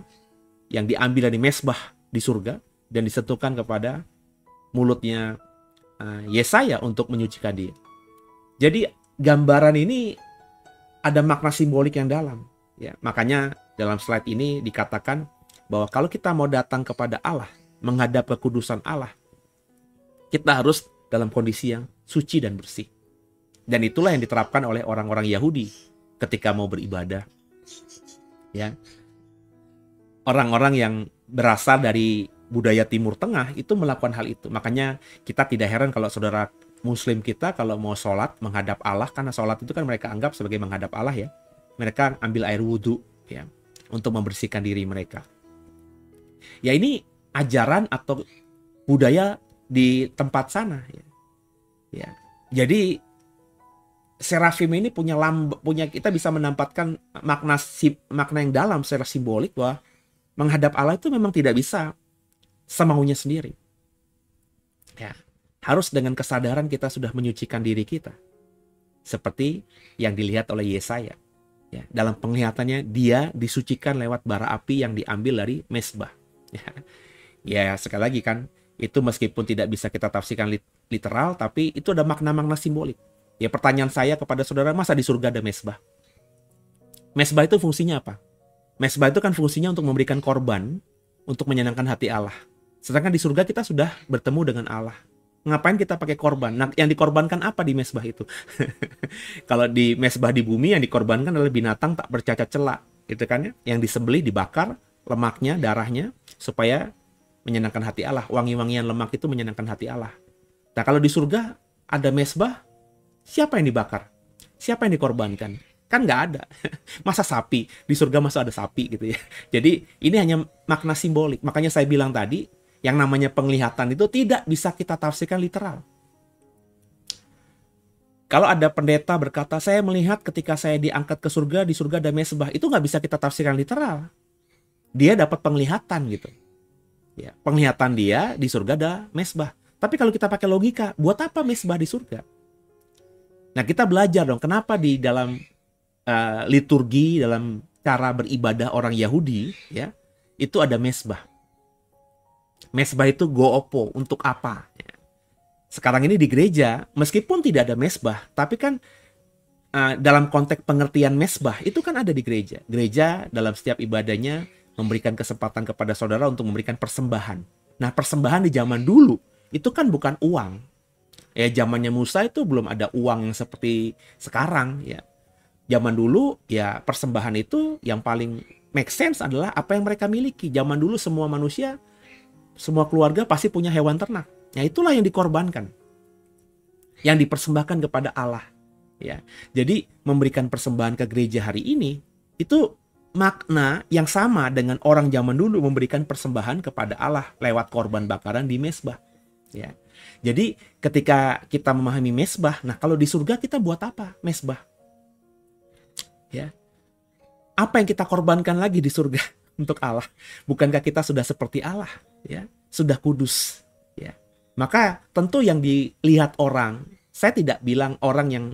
A: yang diambil dari mesbah di surga dan disentuhkan kepada mulutnya Yesaya untuk menyucikan dia. Jadi gambaran ini ada makna simbolik yang dalam. Ya, makanya Dalam slide ini dikatakan bahwa kalau kita mau datang kepada Allah, menghadap kekudusan Allah, kita harus dalam kondisi yang suci dan bersih. Dan itulah yang diterapkan oleh orang-orang Yahudi ketika mau beribadah. Ya. Orang-orang yang berasal dari budaya Timur Tengah itu melakukan hal itu. Makanya kita tidak heran kalau saudara Muslim kita kalau mau sholat menghadap Allah, karena sholat itu kan mereka anggap sebagai menghadap Allah ya. Mereka ambil air wudhu ya, untuk membersihkan diri mereka. Ya ini ajaran atau budaya di tempat sana ya. Ya. Jadi serafim ini punya kita bisa menempatkan makna yang dalam secara simbolik bahwa menghadap Allah itu memang tidak bisa semaunya sendiri. Ya, harus dengan kesadaran kita sudah menyucikan diri kita. Seperti yang dilihat oleh Yesaya. Ya, dalam penglihatannya dia disucikan lewat bara api yang diambil dari mesbah. Ya, sekali lagi kan, itu meskipun tidak bisa kita tafsirkan literal, tapi itu ada makna-makna simbolik. Ya, pertanyaan saya kepada saudara, masa di surga ada mesbah? Mesbah itu fungsinya apa? Mesbah itu kan fungsinya untuk memberikan korban, untuk menyenangkan hati Allah. Sedangkan di surga kita sudah bertemu dengan Allah. Ngapain kita pakai korban? Nah, yang dikorbankan apa di mesbah itu? Kalau di mesbah di bumi yang dikorbankan adalah binatang tak bercacat celak, gitu kan ya? Yang disembelih, dibakar, lemaknya, darahnya, supaya menyenangkan hati Allah. Wangi-wangian lemak itu menyenangkan hati Allah. Nah, kalau di surga ada mesbah, siapa yang dibakar? Siapa yang dikorbankan? Kan nggak ada. Masa sapi? Di surga masa ada sapi gitu ya. Jadi ini hanya makna simbolik. Makanya saya bilang tadi, yang namanya penglihatan itu tidak bisa kita tafsirkan literal. Kalau ada pendeta berkata, saya melihat ketika saya diangkat ke surga, di surga ada mesbah. Itu nggak bisa kita tafsirkan literal. Dia dapat penglihatan gitu. Ya, penglihatan dia di surga ada mesbah. Tapi kalau kita pakai logika, buat apa mesbah di surga? Nah, kita belajar dong, kenapa di dalam liturgi, dalam cara beribadah orang Yahudi, ya, itu ada mesbah. Mesbah itu goopo, untuk apa? Sekarang ini di gereja, meskipun tidak ada mesbah, tapi kan dalam konteks pengertian mesbah, itu kan ada di gereja. Gereja dalam setiap ibadahnya memberikan kesempatan kepada saudara untuk memberikan persembahan. Nah, persembahan di zaman dulu, itu kan bukan uang. Ya, zamannya Musa itu belum ada uang yang seperti sekarang. Ya. Zaman dulu, ya persembahan itu yang paling make sense adalah apa yang mereka miliki. Zaman dulu semua manusia, semua keluarga pasti punya hewan ternak. Ya, itulah yang dikorbankan. Yang dipersembahkan kepada Allah. Ya. Jadi memberikan persembahan ke gereja hari ini, itu makna yang sama dengan orang zaman dulu memberikan persembahan kepada Allah lewat korban bakaran di mesbah. Ya. Jadi ketika kita memahami mesbah, nah kalau di surga kita buat apa mesbah? Ya. Apa yang kita korbankan lagi di surga untuk Allah? Bukankah kita sudah seperti Allah? Ya, sudah kudus. Ya. Maka tentu yang dilihat orang, saya tidak bilang orang yang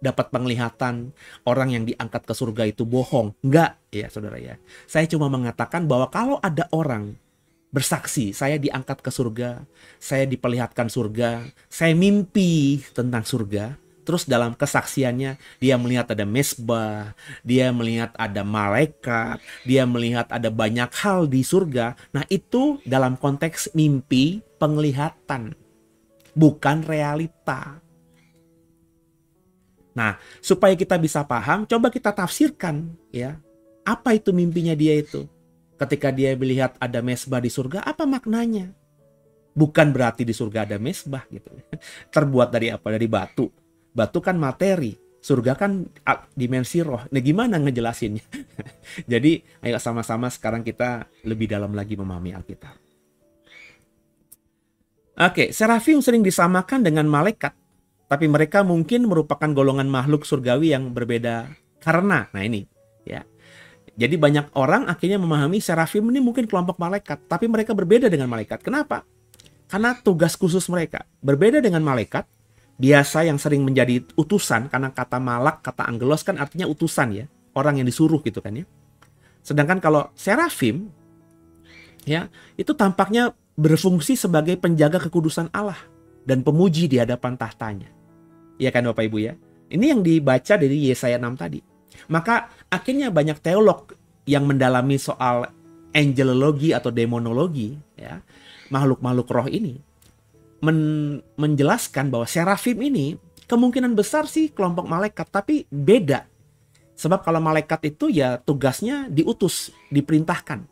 A: dapat penglihatan, orang yang diangkat ke surga itu bohong. Enggak, ya saudara ya. Saya cuma mengatakan bahwa kalau ada orang bersaksi, saya diangkat ke surga, saya diperlihatkan surga, saya mimpi tentang surga, terus dalam kesaksiannya dia melihat ada mesbah, dia melihat ada malaikat, dia melihat ada banyak hal di surga. Nah, itu dalam konteks mimpi, penglihatan, bukan realita. Nah, supaya kita bisa paham, coba kita tafsirkan ya. Apa itu mimpinya dia itu? Ketika dia melihat ada mesbah di surga, apa maknanya? Bukan berarti di surga ada mesbah gitu. Terbuat dari apa? Dari batu. Batu kan materi, surga kan dimensi roh. Nah, gimana ngejelasinnya? Jadi, ayo sama-sama sekarang kita lebih dalam lagi memahami Alkitab. Oke, serafim sering disamakan dengan malaikat, tapi mereka mungkin merupakan golongan makhluk surgawi yang berbeda karena, nah ini, ya. Jadi banyak orang akhirnya memahami serafim ini mungkin kelompok malaikat, tapi mereka berbeda dengan malaikat. Kenapa? Karena tugas khusus mereka berbeda dengan malaikat. Biasa yang sering menjadi utusan, karena kata malak, kata angelos kan artinya utusan ya, orang yang disuruh gitu kan ya. Sedangkan kalau serafim ya, itu tampaknya berfungsi sebagai penjaga kekudusan Allah dan pemuji di hadapan tahtanya. Iya kan Bapak Ibu ya? Ini yang dibaca dari Yesaya 6 tadi. Maka akhirnya banyak teolog yang mendalami soal angelologi atau demonologi, ya, makhluk-makhluk roh ini, menjelaskan bahwa serafim ini kemungkinan besar sih kelompok malaikat, tapi beda. Sebab kalau malaikat itu ya tugasnya diutus, diperintahkan.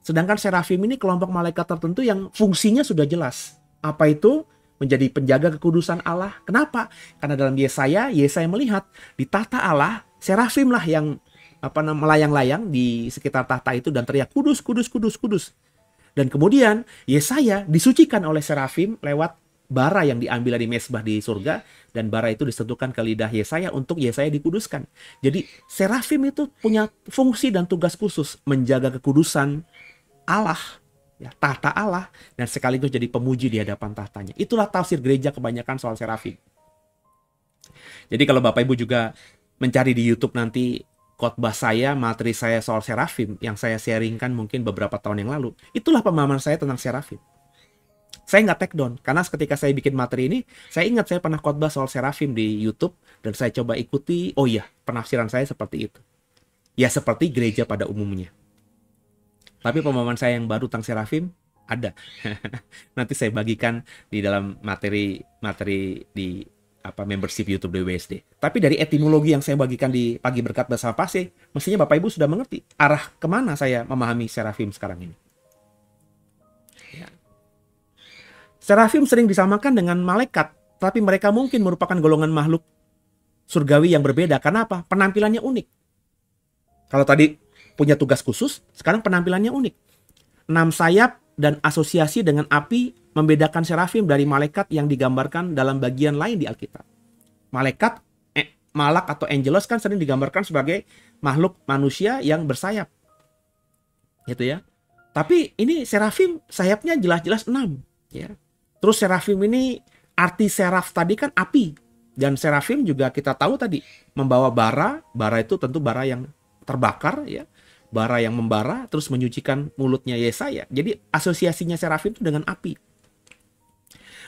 A: Sedangkan serafim ini kelompok malaikat tertentu yang fungsinya sudah jelas. Apa itu? Menjadi penjaga kekudusan Allah. Kenapa? Karena dalam Yesaya melihat di tahta Allah, serafim lah yang melayang-layang di sekitar tahta itu dan teriak kudus, kudus, kudus, kudus. Dan kemudian Yesaya disucikan oleh serafim lewat bara yang diambil dari mezbah di surga, dan bara itu disentuhkan ke lidah Yesaya untuk Yesaya dikuduskan. Jadi serafim itu punya fungsi dan tugas khusus menjaga kekudusan Allah, ya, tahta Allah, dan sekaligus jadi pemuji di hadapan tahtanya. Itulah tafsir gereja kebanyakan soal serafim. Jadi kalau Bapak Ibu juga mencari di YouTube nanti khotbah saya, materi saya soal serafim yang saya sharingkan mungkin beberapa tahun yang lalu, itulah pemahaman saya tentang serafim. Saya nggak take down, karena ketika saya bikin materi ini, saya ingat saya pernah khotbah soal serafim di YouTube, dan saya coba ikuti, oh iya, penafsiran saya seperti itu. Ya seperti gereja pada umumnya. Tapi pemahaman saya yang baru tentang serafim, ada. Nanti saya bagikan di dalam materi di membership YouTube DWSD. Tapi dari etimologi yang saya bagikan di Pagi Berkat Bersama Pasih, mestinya Bapak Ibu sudah mengerti arah kemana saya memahami serafim sekarang ini. Serafim sering disamakan dengan malaikat, tapi mereka mungkin merupakan golongan makhluk surgawi yang berbeda. Karena apa? Penampilannya unik. Kalau tadi punya tugas khusus, sekarang penampilannya unik. 6 sayap dan asosiasi dengan api membedakan serafim dari malaikat yang digambarkan dalam bagian lain di Alkitab. Malaikat, malak atau angelos kan sering digambarkan sebagai makhluk manusia yang bersayap. Gitu ya. Tapi ini serafim sayapnya jelas-jelas 6. Ya. Terus serafim ini, arti seraf tadi kan api. Dan serafim juga kita tahu tadi membawa bara. Bara itu tentu bara yang terbakar, ya, bara yang membara, terus menyucikan mulutnya Yesaya. Jadi asosiasinya serafim itu dengan api.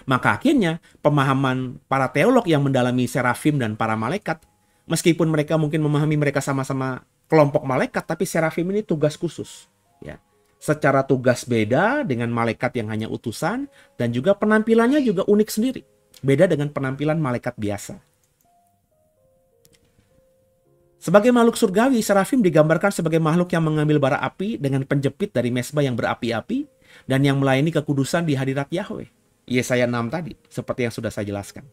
A: Maka akhirnya pemahaman para teolog yang mendalami serafim dan para malaikat, meskipun mereka mungkin memahami mereka sama-sama kelompok malaikat, tapi serafim ini tugas khusus, ya. Secara tugas beda dengan malaikat yang hanya utusan, dan juga penampilannya juga unik sendiri. Beda dengan penampilan malaikat biasa. Sebagai makhluk surgawi, serafim digambarkan sebagai makhluk yang mengambil bara api dengan penjepit dari mezbah yang berapi-api dan yang melayani kekudusan di hadirat Yahweh. Yesaya 6 tadi, seperti yang sudah saya jelaskan.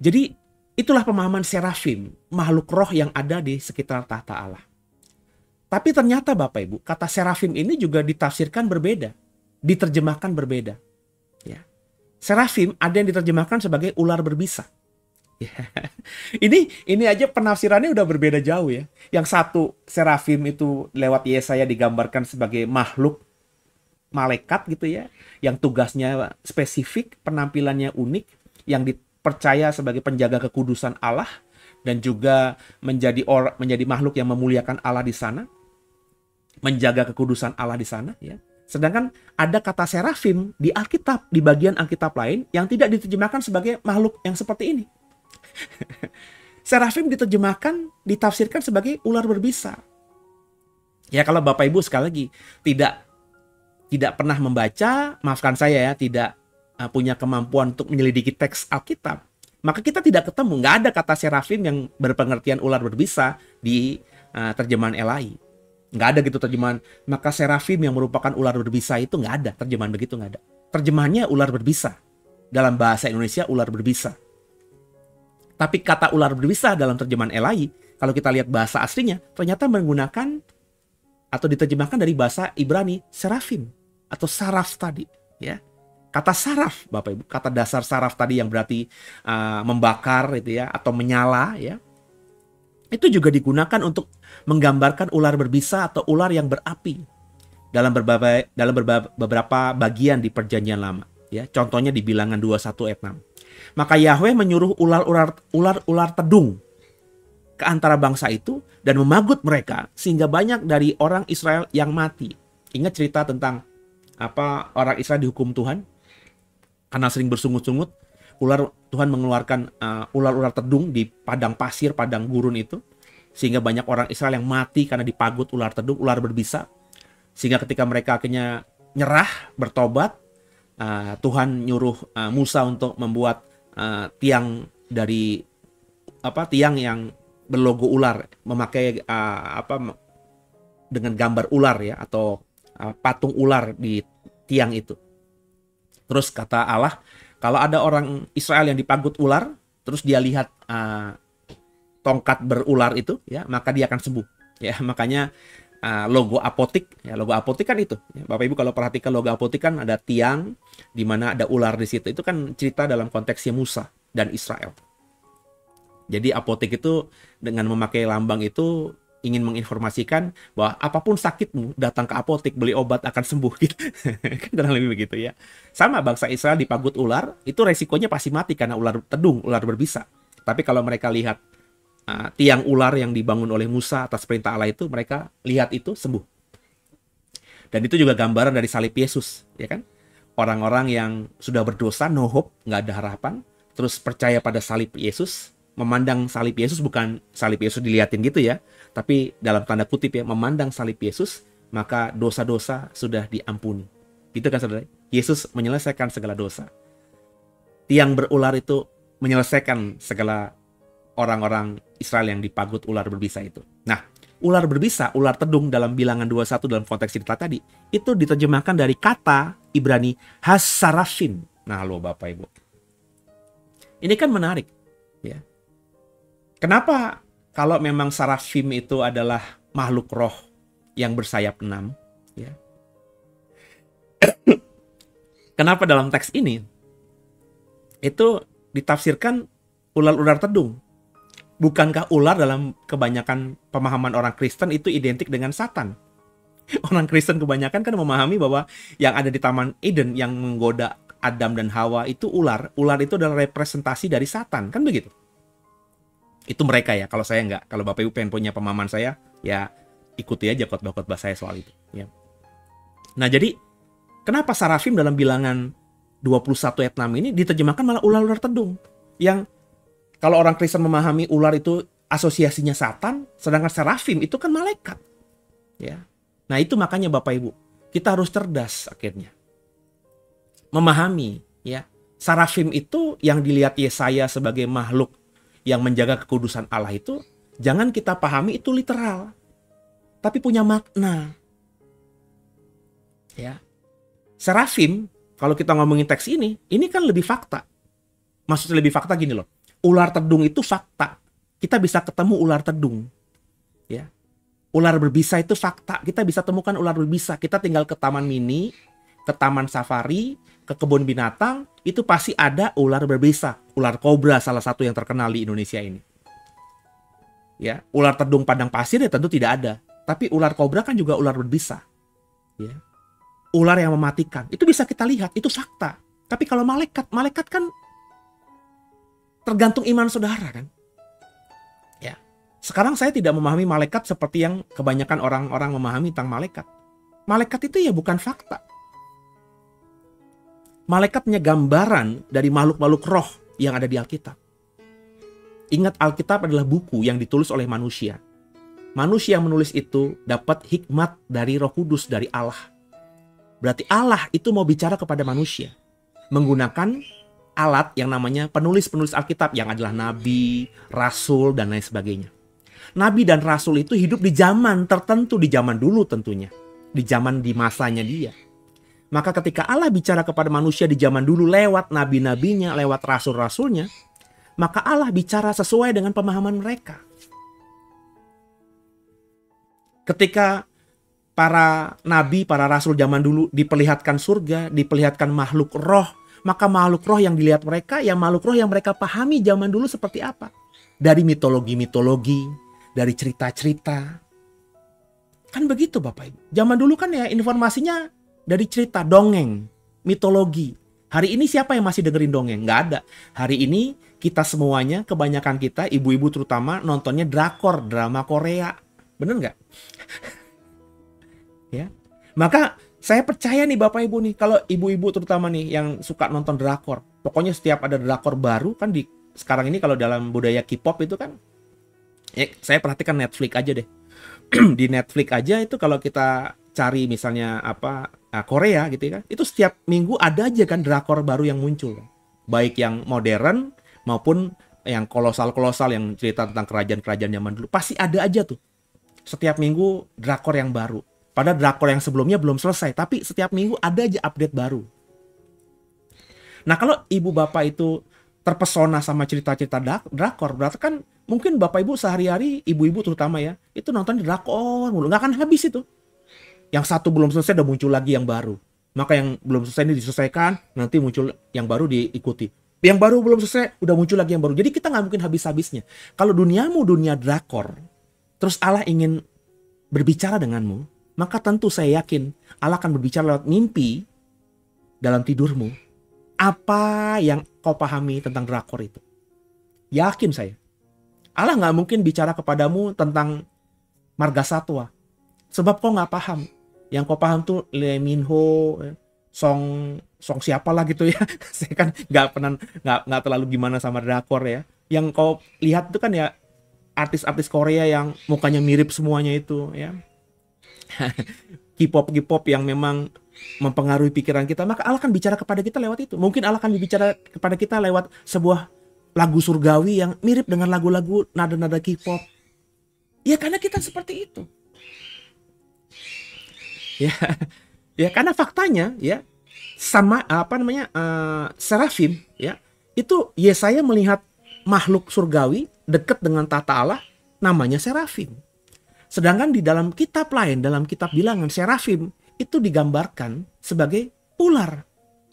A: Jadi, itulah pemahaman serafim, makhluk roh yang ada di sekitar tahta Allah. Tapi ternyata Bapak Ibu, kata serafim ini juga ditafsirkan berbeda, diterjemahkan berbeda. Ya. Serafim ada yang diterjemahkan sebagai ular berbisa. Ya. Ini aja penafsirannya udah berbeda jauh ya. Yang satu serafim itu lewat Yesaya digambarkan sebagai makhluk malaikat gitu ya, yang tugasnya spesifik, penampilannya unik, yang dipercaya sebagai penjaga kekudusan Allah dan juga menjadi makhluk yang memuliakan Allah di sana. Menjaga kekudusan Allah di sana, ya. Sedangkan ada kata serafim di Alkitab, di bagian Alkitab lain yang tidak diterjemahkan sebagai makhluk yang seperti ini. Serafim diterjemahkan, ditafsirkan sebagai ular berbisa. Ya kalau Bapak Ibu sekali lagi tidak pernah membaca, maafkan saya ya, tidak punya kemampuan untuk menyelidiki teks Alkitab, maka kita tidak ketemu, nggak ada kata serafim yang berpengertian ular berbisa di terjemahan LAI. Nggak ada gitu terjemahan, maka serafim yang merupakan ular berbisa itu nggak ada, terjemahan begitu nggak ada. Terjemahannya ular berbisa. Dalam bahasa Indonesia ular berbisa. Tapi kata ular berbisa dalam terjemahan LAI, kalau kita lihat bahasa aslinya, ternyata menggunakan atau diterjemahkan dari bahasa Ibrani serafim atau saraf tadi, ya. Kata saraf, Bapak Ibu, kata dasar saraf tadi yang berarti membakar itu ya, atau menyala ya. Itu juga digunakan untuk menggambarkan ular berbisa atau ular yang berapi dalam beberapa bagian di Perjanjian Lama. Ya, contohnya di Bilangan 21 ayat 6. Maka Yahweh menyuruh ular tedung ke antara bangsa itu dan memagut mereka sehingga banyak dari orang Israel yang mati. Ingat cerita tentang orang Israel dihukum Tuhan karena sering bersungut-sungut. Tuhan mengeluarkan ular-ular tedung di padang pasir, padang gurun itu, sehingga banyak orang Israel yang mati karena dipagut ular tedung, ular berbisa. Sehingga ketika mereka akhirnya nyerah, bertobat, Tuhan nyuruh Musa untuk membuat tiang dari tiang yang berlogo ular, memakai dengan gambar ular ya, atau patung ular di tiang itu. Terus kata Allah, kalau ada orang Israel yang dipagut ular, terus dia lihat tongkat berular itu, ya, maka dia akan sembuh. Ya, makanya logo apotik, ya, logo apotik kan itu. Ya, Bapak Ibu kalau perhatikan logo apotik kan ada tiang di mana ada ular di situ. Itu kan cerita dalam konteksnya Musa dan Israel. Jadi apotik itu dengan memakai lambang itu ingin menginformasikan bahwa apapun sakitmu, datang ke apotik, beli obat, akan sembuh gitu. Kurang lebih begitu ya. Sama bangsa Israel dipagut ular, itu resikonya pasti mati karena ular tedung, ular berbisa. Tapi kalau mereka lihat tiang ular yang dibangun oleh Musa atas perintah Allah itu, mereka lihat itu sembuh. Dan itu juga gambaran dari salib Yesus, ya kan? Orang-orang yang sudah berdosa, no hope, nggak ada harapan, terus percaya pada salib Yesus, memandang salib Yesus, bukan salib Yesus dilihatin gitu ya, tapi dalam tanda kutip ya, memandang salib Yesus, maka dosa-dosa sudah diampuni. Gitu kan saudara? Yesus menyelesaikan segala dosa. Tiang berular itu menyelesaikan segala orang-orang Israel yang dipagut ular berbisa itu. Nah, ular berbisa, ular tedung dalam bilangan 21 dalam konteks cerita tadi, itu diterjemahkan dari kata Ibrani Hasarafim. Nah, lo Bapak Ibu. Ini kan menarik, ya. Kenapa kalau memang sarafim itu adalah makhluk roh yang bersayap 6, ya. Kenapa dalam teks ini itu ditafsirkan ular-ular tedung? Bukankah ular dalam kebanyakan pemahaman orang Kristen itu identik dengan Satan? Orang Kristen kebanyakan kan memahami bahwa yang ada di Taman Eden yang menggoda Adam dan Hawa itu ular. Ular itu adalah representasi dari Satan, kan begitu? Itu mereka ya, kalau saya enggak. Kalau Bapak Ibu pengen punya pemahaman saya, ya ikuti aja khotbah-khotbah saya soal itu. Ya. Nah jadi, kenapa sarafim dalam bilangan 21 ayat 6 ini diterjemahkan malah ular-ular tedung? Yang kalau orang Kristen memahami ular itu asosiasinya Satan, sedangkan sarafim itu kan malaikat. Ya. Nah itu makanya Bapak Ibu, kita harus cerdas akhirnya. Memahami, ya, sarafim itu yang dilihat Yesaya sebagai makhluk yang menjaga kekudusan Allah itu, jangan kita pahami itu literal, tapi punya makna. Ya, serafim, kalau kita ngomongin teks ini kan lebih fakta. Maksudnya lebih fakta gini loh, ular tedung itu fakta. Kita bisa ketemu ular tedung. Ya, ular berbisa itu fakta. Kita bisa temukan ular berbisa. Kita tinggal ke taman mini, ke taman safari, ke kebun binatang, itu pasti ada ular berbisa. Ular kobra salah satu yang terkenal di Indonesia ini. Ya, ular tedung padang pasir ya tentu tidak ada. Tapi ular kobra kan juga ular berbisa. Ya. Ular yang mematikan. Itu bisa kita lihat, itu fakta. Tapi kalau malaikat kan tergantung iman saudara kan. Ya. Sekarang saya tidak memahami malaikat seperti yang kebanyakan orang-orang memahami tentang malaikat. Malaikat itu ya bukan fakta. Malaikat punya gambaran dari makhluk-makhluk roh yang ada di Alkitab. Ingat, Alkitab adalah buku yang ditulis oleh manusia. Manusia yang menulis itu dapat hikmat dari Roh Kudus dari Allah. Berarti Allah itu mau bicara kepada manusia menggunakan alat yang namanya penulis-penulis Alkitab yang adalah nabi, rasul, dan lain sebagainya. Nabi dan rasul itu hidup di zaman tertentu, di zaman dulu tentunya. Di zaman di masanya dia. Maka ketika Allah bicara kepada manusia di zaman dulu lewat nabi-nabinya, lewat rasul-rasulnya, maka Allah bicara sesuai dengan pemahaman mereka. Ketika para nabi, para rasul zaman dulu diperlihatkan surga, diperlihatkan makhluk roh, maka makhluk roh yang dilihat mereka, ya makhluk roh yang mereka pahami zaman dulu seperti apa. Dari mitologi-mitologi, dari cerita-cerita. Kan begitu Bapak Ibu. Zaman dulu kan ya informasinya dari cerita, dongeng, mitologi. Hari ini siapa yang masih dengerin dongeng? Nggak ada. Hari ini kita semuanya, kebanyakan kita, ibu-ibu terutama, nontonnya drakor, drama Korea. Bener nggak? Ya. Maka saya percaya nih Bapak Ibu nih, kalau ibu-ibu terutama nih yang suka nonton drakor. Pokoknya setiap ada drakor baru kan sekarang ini kalau dalam budaya K-pop itu kan Saya perhatikan Netflix aja deh. Di Netflix aja itu kalau kita cari misalnya Korea gitu ya, itu setiap minggu ada aja kan drakor baru yang muncul. Baik yang modern maupun yang kolosal-kolosal yang cerita tentang kerajaan-kerajaan zaman dulu. Pasti ada aja tuh. Setiap minggu drakor yang baru. Padahal drakor yang sebelumnya belum selesai, tapi setiap minggu ada aja update baru. Nah, kalau ibu bapak itu terpesona sama cerita-cerita drakor, berarti kan mungkin bapak ibu sehari-hari, ibu-ibu terutama ya, itu nonton drakor mulu, nggak akan habis itu. Yang satu belum selesai udah muncul lagi yang baru. Maka yang belum selesai ini diselesaikan, nanti muncul yang baru diikuti. Yang baru belum selesai, udah muncul lagi yang baru. Jadi kita nggak mungkin habis-habisnya. Kalau duniamu dunia drakor, terus Allah ingin berbicara denganmu, maka tentu saya yakin Allah akan berbicara lewat mimpi dalam tidurmu. Apa yang kau pahami tentang drakor itu? Yakin saya. Allah nggak mungkin bicara kepadamu tentang Marga Satwa. Sebab kau nggak paham. Yang kau paham tuh Lee Min Ho, Song siapalah gitu ya. Saya kan nggak terlalu gimana sama drakor ya. Yang kau lihat itu kan ya artis-artis Korea yang mukanya mirip semuanya itu ya. K-pop yang memang mempengaruhi pikiran kita, maka Allah akan bicara kepada kita lewat itu. Mungkin Allah akan bicara kepada kita lewat sebuah lagu surgawi yang mirip dengan lagu-lagu nada-nada K-pop. Ya karena kita seperti itu. Ya, ya karena faktanya ya sama serafim ya itu Yesaya melihat makhluk surgawi dekat dengan tata Allah namanya serafim. Sedangkan di dalam kitab lain, dalam kitab Bilangan, serafim itu digambarkan sebagai ular.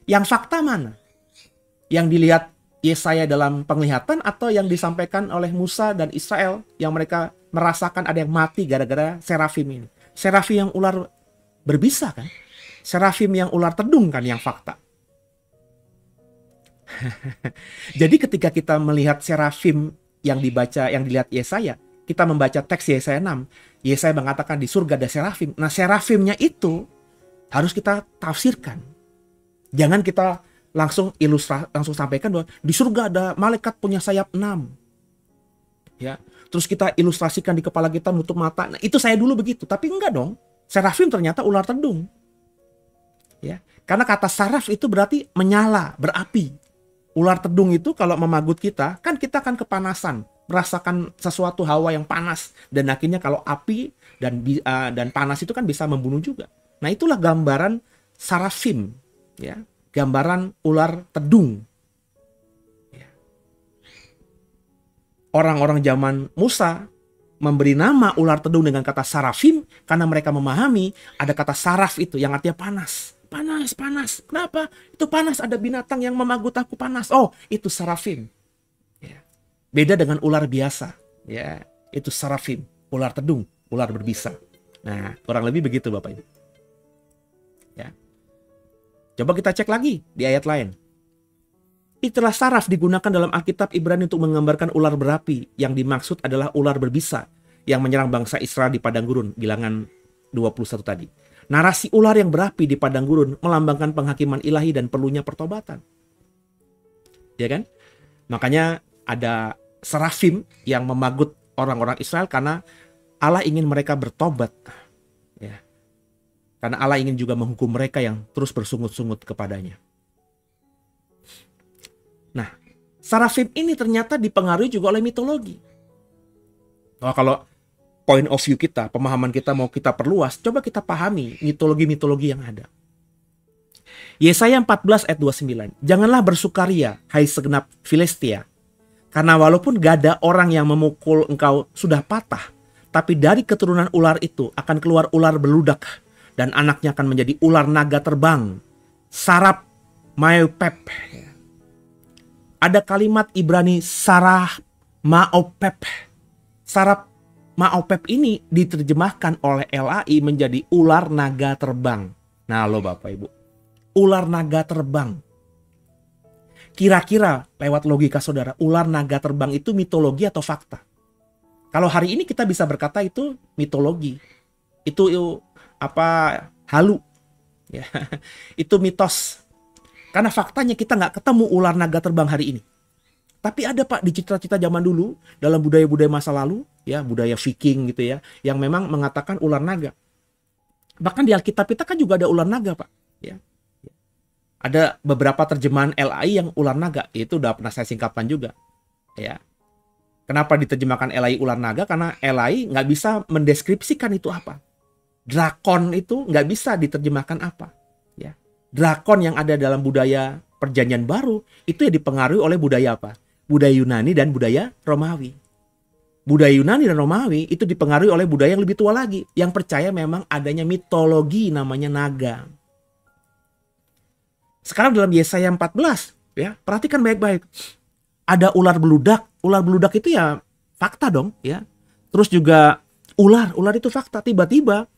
A: Yang fakta mana? Yang dilihat Yesaya dalam penglihatan atau yang disampaikan oleh Musa dan Israel yang mereka merasakan ada yang mati gara-gara serafim ini. Serafim yang ular berbisa kan? Serafim yang ular tedung kan yang fakta. Jadi ketika kita melihat serafim yang dilihat Yesaya, kita membaca teks Yesaya 6, Yesaya mengatakan di surga ada serafim. Nah, serafimnya itu harus kita tafsirkan. Jangan kita langsung sampaikan bahwa di surga ada malaikat punya sayap 6. Ya. Terus kita ilustrasikan di kepala kita nutup mata. Nah, itu saya dulu begitu, tapi enggak dong. Serafim ternyata ular tedung. Ya. Karena kata saraf itu berarti menyala, berapi. Ular tedung itu kalau memagut kita, kan kita akan kepanasan, merasakan sesuatu hawa yang panas, dan akhirnya kalau api dan panas itu kan bisa membunuh juga. Nah, itulah gambaran sarafim, ya, gambaran ular tedung. Ya. Orang-orang zaman Musa memberi nama ular tedung dengan kata sarafim karena mereka memahami ada kata saraf itu yang artinya panas. Panas. Kenapa? Itu panas, ada binatang yang memagut aku panas. Oh, itu sarafim. Ya. Beda dengan ular biasa. Ya, itu sarafim, ular tedung, ular berbisa. Nah, kurang lebih begitu Bapak Ibu. Ya. Coba kita cek lagi di ayat lain. Istilah saraf digunakan dalam Alkitab Ibrani untuk menggambarkan ular berapi. Yang dimaksud adalah ular berbisa yang menyerang bangsa Israel di padang gurun, Bilangan 21 tadi. Narasi ular yang berapi di padang gurun melambangkan penghakiman ilahi dan perlunya pertobatan. Ya kan? Makanya ada serafim yang memagut orang-orang Israel karena Allah ingin mereka bertobat. Ya. Karena Allah ingin juga menghukum mereka yang terus bersungut-sungut kepadanya. Nah, serafim ini ternyata dipengaruhi juga oleh mitologi. Oh, kalau point of view kita, pemahaman kita mau kita perluas, coba kita pahami mitologi-mitologi yang ada. Yesaya 14 ayat 29. Janganlah bersukaria, hai segenap Filistia. Karena walaupun gak ada orang yang memukul engkau sudah patah, tapi dari keturunan ular itu akan keluar ular beludak, dan anaknya akan menjadi ular naga terbang. Sarap maopep. Ada kalimat Ibrani sarah maopep. Sarap maopep ini diterjemahkan oleh LAI menjadi ular naga terbang. Nah lo Bapak Ibu, ular naga terbang. Kira-kira lewat logika saudara, ular naga terbang itu mitologi atau fakta? Kalau hari ini kita bisa berkata itu mitologi. Itu halu. Ya. Itu mitos. Karena faktanya kita nggak ketemu ular naga terbang hari ini. Tapi ada Pak di cita-cita zaman dulu dalam budaya-budaya masa lalu, ya budaya Viking gitu ya, yang memang mengatakan ular naga. Bahkan di Alkitab kita kan juga ada ular naga Pak. Ya. Ada beberapa terjemahan LAI yang ular naga, itu udah pernah saya singkapkan juga. Ya. Kenapa diterjemahkan LAI ular naga? Karena LAI nggak bisa mendeskripsikan itu apa. Drakon itu nggak bisa diterjemahkan apa. Ya. Drakon yang ada dalam budaya Perjanjian Baru itu ya dipengaruhi oleh budaya apa? Budaya Yunani dan budaya Romawi. Budaya Yunani dan Romawi itu dipengaruhi oleh budaya yang lebih tua lagi, yang percaya memang adanya mitologi namanya naga. Sekarang dalam Yesaya 14, ya, perhatikan baik-baik. Ada ular beludak. Ular beludak itu ya fakta dong, ya. Terus juga ular itu fakta. Tiba-tiba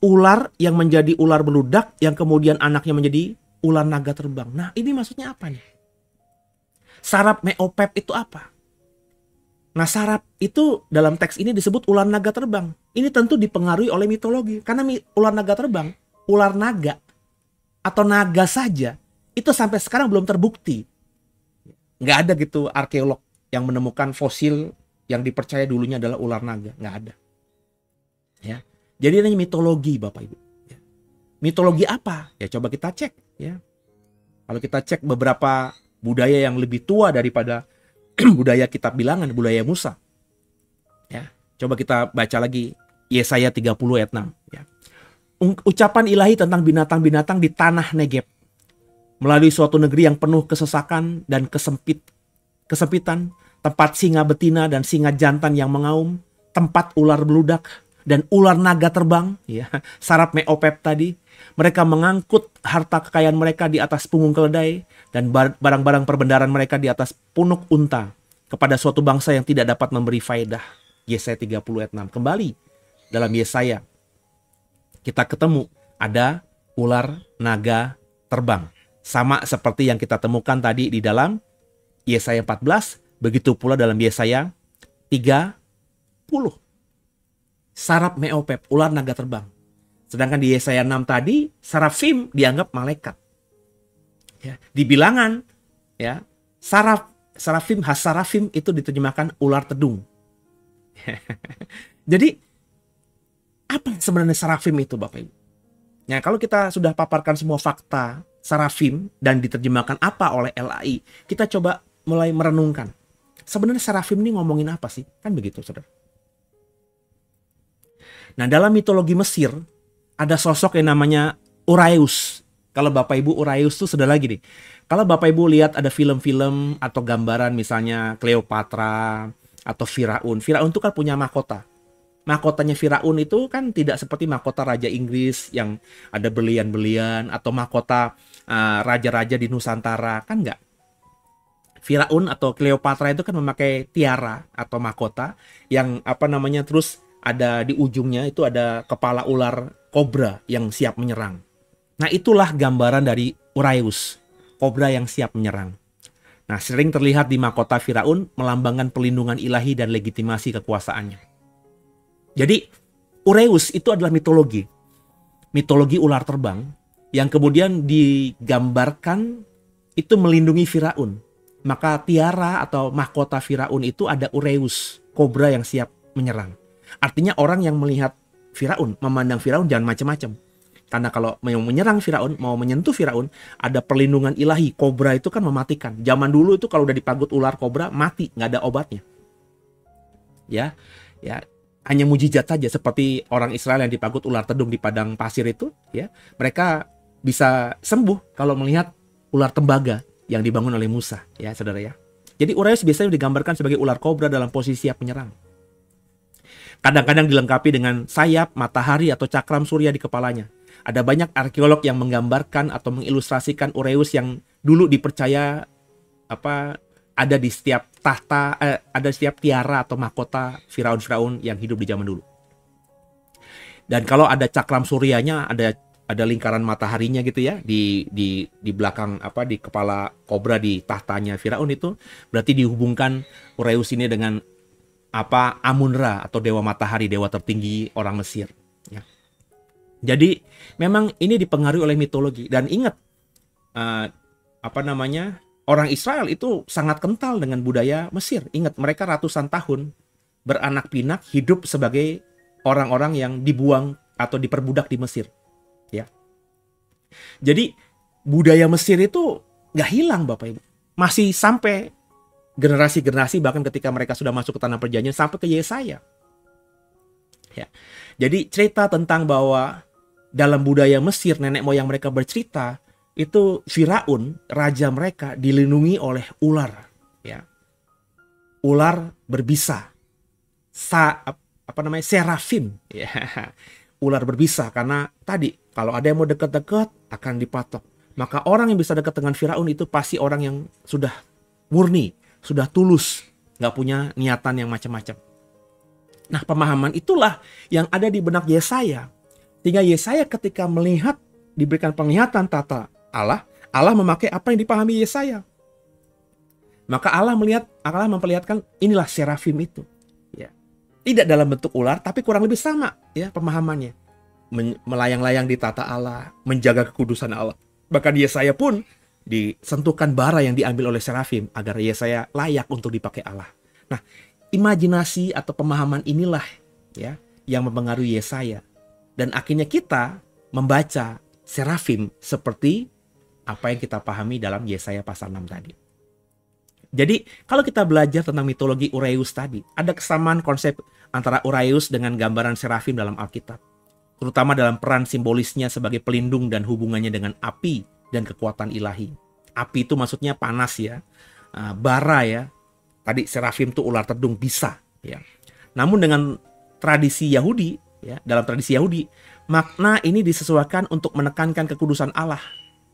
A: ular yang menjadi ular beludak yang kemudian anaknya menjadi ular naga terbang. Nah, ini maksudnya apa nih? Sarap meopep itu apa? Nah, sarap itu dalam teks ini disebut ular naga terbang. Ini tentu dipengaruhi oleh mitologi. Karena ular naga terbang, ular naga atau naga saja, itu sampai sekarang belum terbukti. Nggak ada gitu arkeolog yang menemukan fosil yang dipercaya dulunya adalah ular naga. Nggak ada. Ya. Jadi ini mitologi Bapak Ibu. Ya. Mitologi apa? Ya coba kita cek. Ya. Kalau kita cek beberapa budaya yang lebih tua daripada budaya kitab bilangan, budaya Musa. Ya. Coba kita baca lagi Yesaya 30 ayat 6. Ya. Ucapan ilahi tentang binatang-binatang di tanah Negeb. Melalui suatu negeri yang penuh kesesakan dan kesempitan, tempat singa betina dan singa jantan yang mengaum, tempat ular beludak dan ular naga terbang, ya, sarap meopep tadi. Mereka mengangkut harta kekayaan mereka di atas punggung keledai dan barang-barang perbendaharaan mereka di atas punuk unta kepada suatu bangsa yang tidak dapat memberi faedah. Yesaya 30 ayat 6. Kembali dalam Yesaya kita ketemu ada ular naga terbang. Sama seperti yang kita temukan tadi di dalam Yesaya 14, begitu pula dalam Yesaya 30. Sarap meopep, ular naga terbang. Sedangkan di Yesaya 6 tadi, sarafim dianggap malaikat. Ya, di bilangan, ya, sarafim, hasarafim itu diterjemahkan ular tedung. Jadi, apa sebenarnya sarafim itu Bapak Ibu? Nah, kalau kita sudah paparkan semua fakta sarafim dan diterjemahkan apa oleh LAI, kita coba mulai merenungkan. Sebenarnya sarafim ini ngomongin apa sih? Kan begitu, saudara. Nah, dalam mitologi Mesir, ada sosok yang namanya Uraeus. Kalau Bapak Ibu Uraeus itu sudah lagi nih. Kalau Bapak Ibu lihat ada film-film atau gambaran misalnya Cleopatra atau Firaun. Firaun itu kan punya mahkota. Mahkotanya Firaun itu kan tidak seperti mahkota Raja Inggris yang ada berlian-berlian atau mahkota raja-raja di Nusantara, kan enggak. Firaun atau Cleopatra itu kan memakai tiara atau mahkota yang terus ada di ujungnya itu ada kepala ular kobra yang siap menyerang. Nah, itulah gambaran dari Uraeus, kobra yang siap menyerang. Nah, sering terlihat di mahkota Firaun melambangkan pelindungan ilahi dan legitimasi kekuasaannya. Jadi, Uraeus itu adalah mitologi ular terbang yang kemudian digambarkan itu melindungi Firaun. Maka tiara atau mahkota Firaun itu ada Uraeus, kobra yang siap menyerang. Artinya orang yang melihat Firaun, memandang Firaun jangan macam-macam. Karena kalau mau menyerang Firaun, mau menyentuh Firaun, ada perlindungan ilahi. Kobra itu kan mematikan. Zaman dulu itu kalau udah dipagut ular kobra, mati, nggak ada obatnya. Ya, hanya mujizat saja seperti orang Israel yang dipagut ular tedung di padang pasir itu, ya. Mereka bisa sembuh kalau melihat ular tembaga yang dibangun oleh Musa, ya, saudara ya. Jadi Uraeus biasanya digambarkan sebagai ular kobra dalam posisi siap menyerang. Kadang-kadang dilengkapi dengan sayap, matahari atau cakram surya di kepalanya. Ada banyak arkeolog yang menggambarkan atau mengilustrasikan Uraeus yang dulu dipercaya ada di setiap tahta, ada setiap tiara atau mahkota Firaun yang hidup di zaman dulu. Dan kalau ada cakram suryanya, ada lingkaran mataharinya gitu ya di belakang di kepala kobra di tahtanya Firaun itu, berarti dihubungkan Uraeus ini dengan Amun-Ra atau dewa matahari, dewa tertinggi orang Mesir. Ya. Jadi memang ini dipengaruhi oleh mitologi. Dan ingat orang Israel itu sangat kental dengan budaya Mesir. Ingat, mereka ratusan tahun beranak pinak hidup sebagai orang-orang yang dibuang atau diperbudak di Mesir. Ya. Jadi budaya Mesir itu nggak hilang Bapak Ibu. Masih sampai generasi-generasi, bahkan ketika mereka sudah masuk ke tanah perjanjian sampai ke Yesaya. Ya. Jadi cerita tentang bahwa dalam budaya Mesir, nenek moyang mereka bercerita, itu Firaun, raja mereka, dilindungi oleh ular. Ya. Ular berbisa. Serafim. Ya. Ular berbisa, karena tadi, kalau ada yang mau dekat-dekat, akan dipatok. Maka orang yang bisa dekat dengan Firaun itu pasti orang yang sudah murni, sudah tulus, nggak punya niatan yang macam-macam. Nah, pemahaman itulah yang ada di benak Yesaya. Sehingga Yesaya ketika melihat, diberikan penglihatan tata Allah, Allah memakai apa yang dipahami Yesaya. Maka Allah memperlihatkan inilah serafim itu. Ya. Tidak dalam bentuk ular, tapi kurang lebih sama ya pemahamannya. Melayang-layang di tata Allah, menjaga kekudusan Allah. Bahkan Yesaya pun disentuhkan bara yang diambil oleh serafim agar Yesaya layak untuk dipakai Allah. Nah, imajinasi atau pemahaman inilah ya yang mempengaruhi Yesaya. Dan akhirnya kita membaca serafim seperti apa yang kita pahami dalam Yesaya pasal 6 tadi. Jadi kalau kita belajar tentang mitologi Ureus tadi, ada kesamaan konsep antara Ureus dengan gambaran serafim dalam Alkitab. Terutama dalam peran simbolisnya sebagai pelindung dan hubungannya dengan api dan kekuatan ilahi. Api itu maksudnya panas ya, bara ya. Tadi serafim itu ular tedung bisa ya. Namun dengan tradisi Yahudi ya, dalam tradisi Yahudi, makna ini disesuaikan untuk menekankan kekudusan Allah,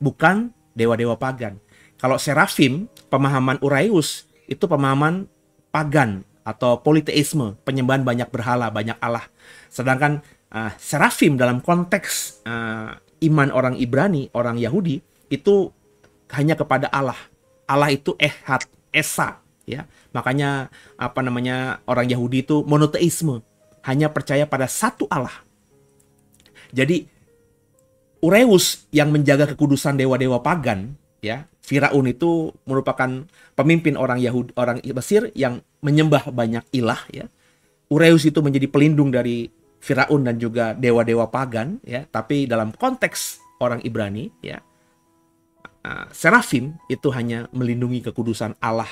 A: bukan dewa-dewa pagan. Kalau serafim, pemahaman Ureus itu pemahaman pagan atau politeisme, penyembahan banyak berhala, banyak Allah. Sedangkan serafim dalam konteks iman orang Ibrani, orang Yahudi itu hanya kepada Allah. Allah itu Ehad, Esa, ya. Makanya orang Yahudi itu monoteisme, hanya percaya pada satu Allah. Jadi Ureus yang menjaga kekudusan dewa-dewa pagan, ya, Firaun itu merupakan pemimpin orang Yahudi, orang Mesir yang menyembah banyak ilah, ya. Ureus itu menjadi pelindung dari Firaun dan juga dewa-dewa pagan, ya. Tapi dalam konteks orang Ibrani, ya, serafim itu hanya melindungi kekudusan Allah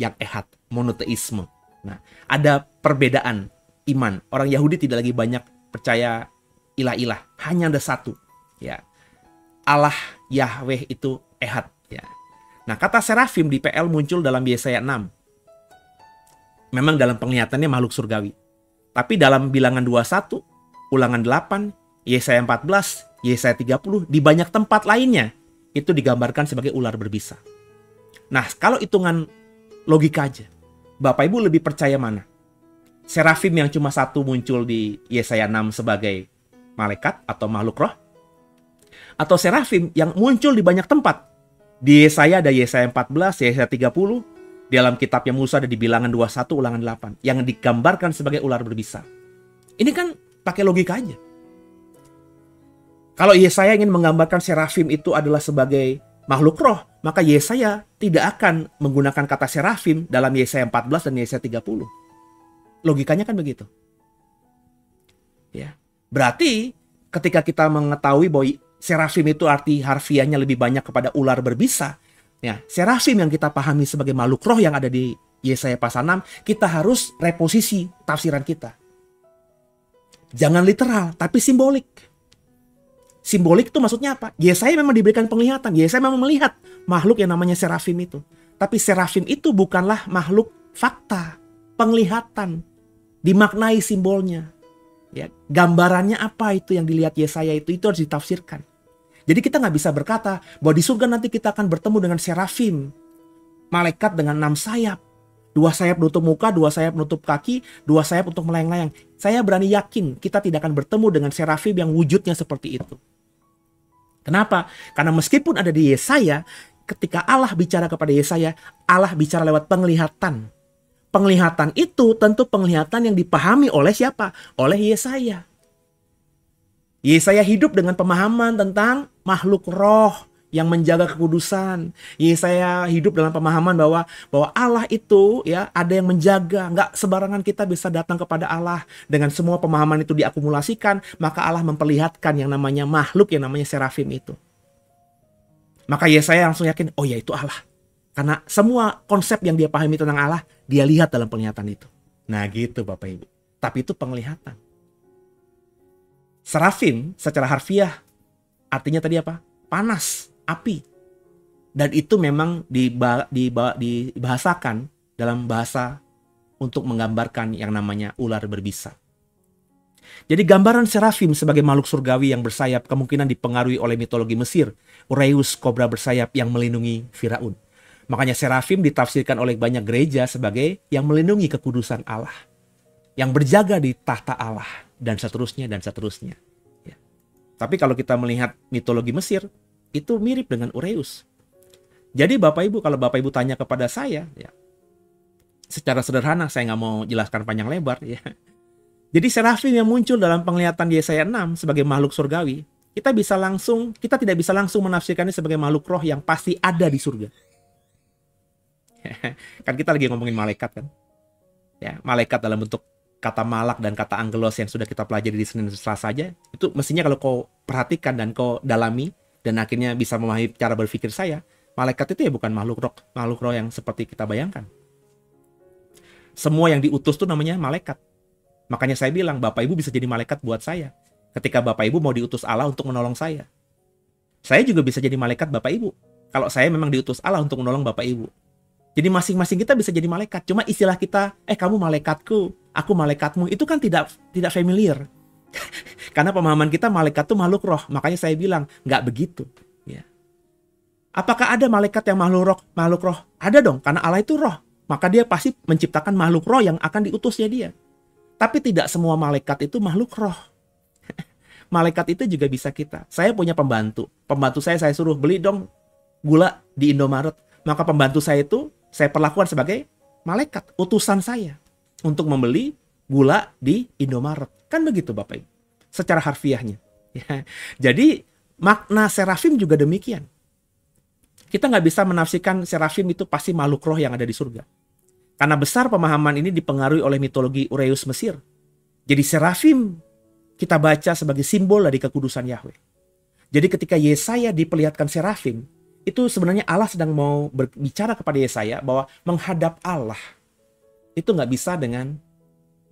A: yang ehad, monoteisme. Nah, ada perbedaan iman. Orang Yahudi tidak lagi banyak percaya ilah-ilah, hanya ada satu. Ya, Allah Yahweh itu ehad. Ya. Nah, kata serafim di PL muncul dalam Yesaya 6. Memang dalam penglihatannya makhluk surgawi. Tapi dalam bilangan 21, ulangan 8, Yesaya 14, Yesaya 30, di banyak tempat lainnya, itu digambarkan sebagai ular berbisa. Nah, kalau hitungan logika aja, Bapak Ibu lebih percaya mana? Serafim yang cuma satu muncul di Yesaya 6 sebagai malaikat atau makhluk roh? Atau serafim yang muncul di banyak tempat? Di Yesaya ada Yesaya 14, Yesaya 30, di dalam kitabnya Musa ada di bilangan 21, ulangan 8, yang digambarkan sebagai ular berbisa. Ini kan pakai logika aja. Kalau Yesaya ingin menggambarkan serafim itu adalah sebagai makhluk roh, maka Yesaya tidak akan menggunakan kata serafim dalam Yesaya 14 dan Yesaya 30. Logikanya kan begitu. Ya. Berarti ketika kita mengetahui bahwa serafim itu arti harfiahnya lebih banyak kepada ular berbisa, ya, serafim yang kita pahami sebagai makhluk roh yang ada di Yesaya pasal 6, kita harus reposisi tafsiran kita. Jangan literal, tapi simbolik. Simbolik itu maksudnya apa? Yesaya memang diberikan penglihatan. Yesaya memang melihat makhluk yang namanya serafim itu. Tapi serafim itu bukanlah makhluk fakta, penglihatan. Dimaknai simbolnya. Ya, gambarannya apa itu yang dilihat Yesaya itu harus ditafsirkan. Jadi kita nggak bisa berkata bahwa di surga nanti kita akan bertemu dengan serafim. Malaikat dengan 6 sayap. 2 sayap menutup muka, 2 sayap menutup kaki, 2 sayap untuk melayang-layang. Saya berani yakin kita tidak akan bertemu dengan serafim yang wujudnya seperti itu. Kenapa? Karena meskipun ada di Yesaya, ketika Allah bicara kepada Yesaya, Allah bicara lewat penglihatan. Penglihatan itu tentu penglihatan yang dipahami oleh siapa? Oleh Yesaya. Yesaya hidup dengan pemahaman tentang makhluk roh yang menjaga kekudusan. Yesaya hidup dalam pemahaman bahwa Allah itu ya ada yang menjaga. Nggak sebarangan kita bisa datang kepada Allah. Dengan semua pemahaman itu diakumulasikan, maka Allah memperlihatkan yang namanya makhluk, yang namanya serafim itu. Maka Yesaya langsung yakin, oh ya itu Allah. Karena semua konsep yang dia pahami tentang Allah, dia lihat dalam penglihatan itu. Nah gitu Bapak Ibu. Tapi itu penglihatan. Serafim secara harfiah artinya tadi apa? Panas, api. Dan itu memang dibahasakan dalam bahasa untuk menggambarkan yang namanya ular berbisa. Jadi gambaran serafim sebagai makhluk surgawi yang bersayap kemungkinan dipengaruhi oleh mitologi Mesir, Ureus, kobra bersayap yang melindungi Firaun. Makanya serafim ditafsirkan oleh banyak gereja sebagai yang melindungi kekudusan Allah, yang berjaga di tahta Allah, dan seterusnya dan seterusnya. Ya. Tapi kalau kita melihat mitologi Mesir, itu mirip dengan Ureus. Jadi Bapak Ibu, kalau Bapak Ibu tanya kepada saya, ya, secara sederhana, saya nggak mau jelaskan panjang lebar, ya. Jadi serafim yang muncul dalam penglihatan Yesaya 6 sebagai makhluk surgawi, kita tidak bisa langsung menafsirkannya sebagai makhluk roh yang pasti ada di surga. Kan kita lagi ngomongin malaikat kan. Ya, malaikat dalam bentuk kata malak dan kata angelos yang sudah kita pelajari di Senin Selasa saja, itu mestinya kalau kau perhatikan dan kau dalami dan akhirnya bisa memahami cara berpikir saya, malaikat itu ya bukan makhluk roh yang seperti kita bayangkan. Semua yang diutus itu namanya malaikat. Makanya saya bilang Bapak Ibu bisa jadi malaikat buat saya. Ketika Bapak Ibu mau diutus Allah untuk menolong saya. Saya juga bisa jadi malaikat Bapak Ibu. Kalau saya memang diutus Allah untuk menolong Bapak Ibu. Jadi masing-masing kita bisa jadi malaikat. Cuma istilah kita, kamu malaikatku, aku malaikatmu, itu kan tidak familiar. Karena pemahaman kita malaikat itu makhluk roh. Makanya saya bilang, nggak begitu. Ya. Apakah ada malaikat yang makhluk roh? Ada dong, karena Allah itu roh. Maka dia pasti menciptakan makhluk roh yang akan diutusnya dia. Tapi tidak semua malaikat itu makhluk roh. Malaikat itu juga bisa kita. Saya punya pembantu. Pembantu saya suruh beli dong gula di Indomaret. Maka pembantu saya itu saya perlakukan sebagai malaikat, utusan saya untuk membeli gula di Indomaret. Kan begitu Bapak Ibu, secara harfiahnya. Ya. Jadi makna serafim juga demikian. Kita nggak bisa menafsirkan serafim itu pasti makhluk roh yang ada di surga. Karena besar pemahaman ini dipengaruhi oleh mitologi Ureus Mesir. Jadi serafim kita baca sebagai simbol dari kekudusan Yahweh. Jadi ketika Yesaya diperlihatkan serafim, itu sebenarnya Allah sedang mau berbicara kepada Yesaya bahwa menghadap Allah itu nggak bisa dengan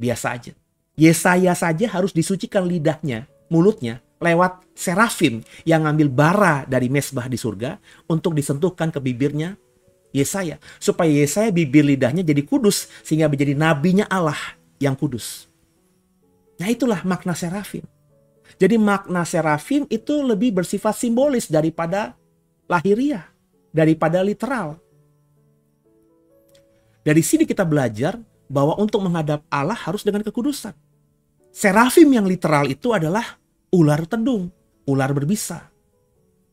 A: biasa aja. Yesaya saja harus disucikan lidahnya, mulutnya, lewat serafim yang ngambil bara dari mesbah di surga untuk disentuhkan ke bibirnya Yesaya. Supaya Yesaya bibir lidahnya jadi kudus sehingga menjadi nabinya Allah yang kudus. Nah itulah makna serafim. Jadi makna serafim itu lebih bersifat simbolis daripada lahiriah, daripada literal. Dari sini kita belajar bahwa untuk menghadap Allah harus dengan kekudusan. Serafim yang literal itu adalah ular tedung, ular berbisa.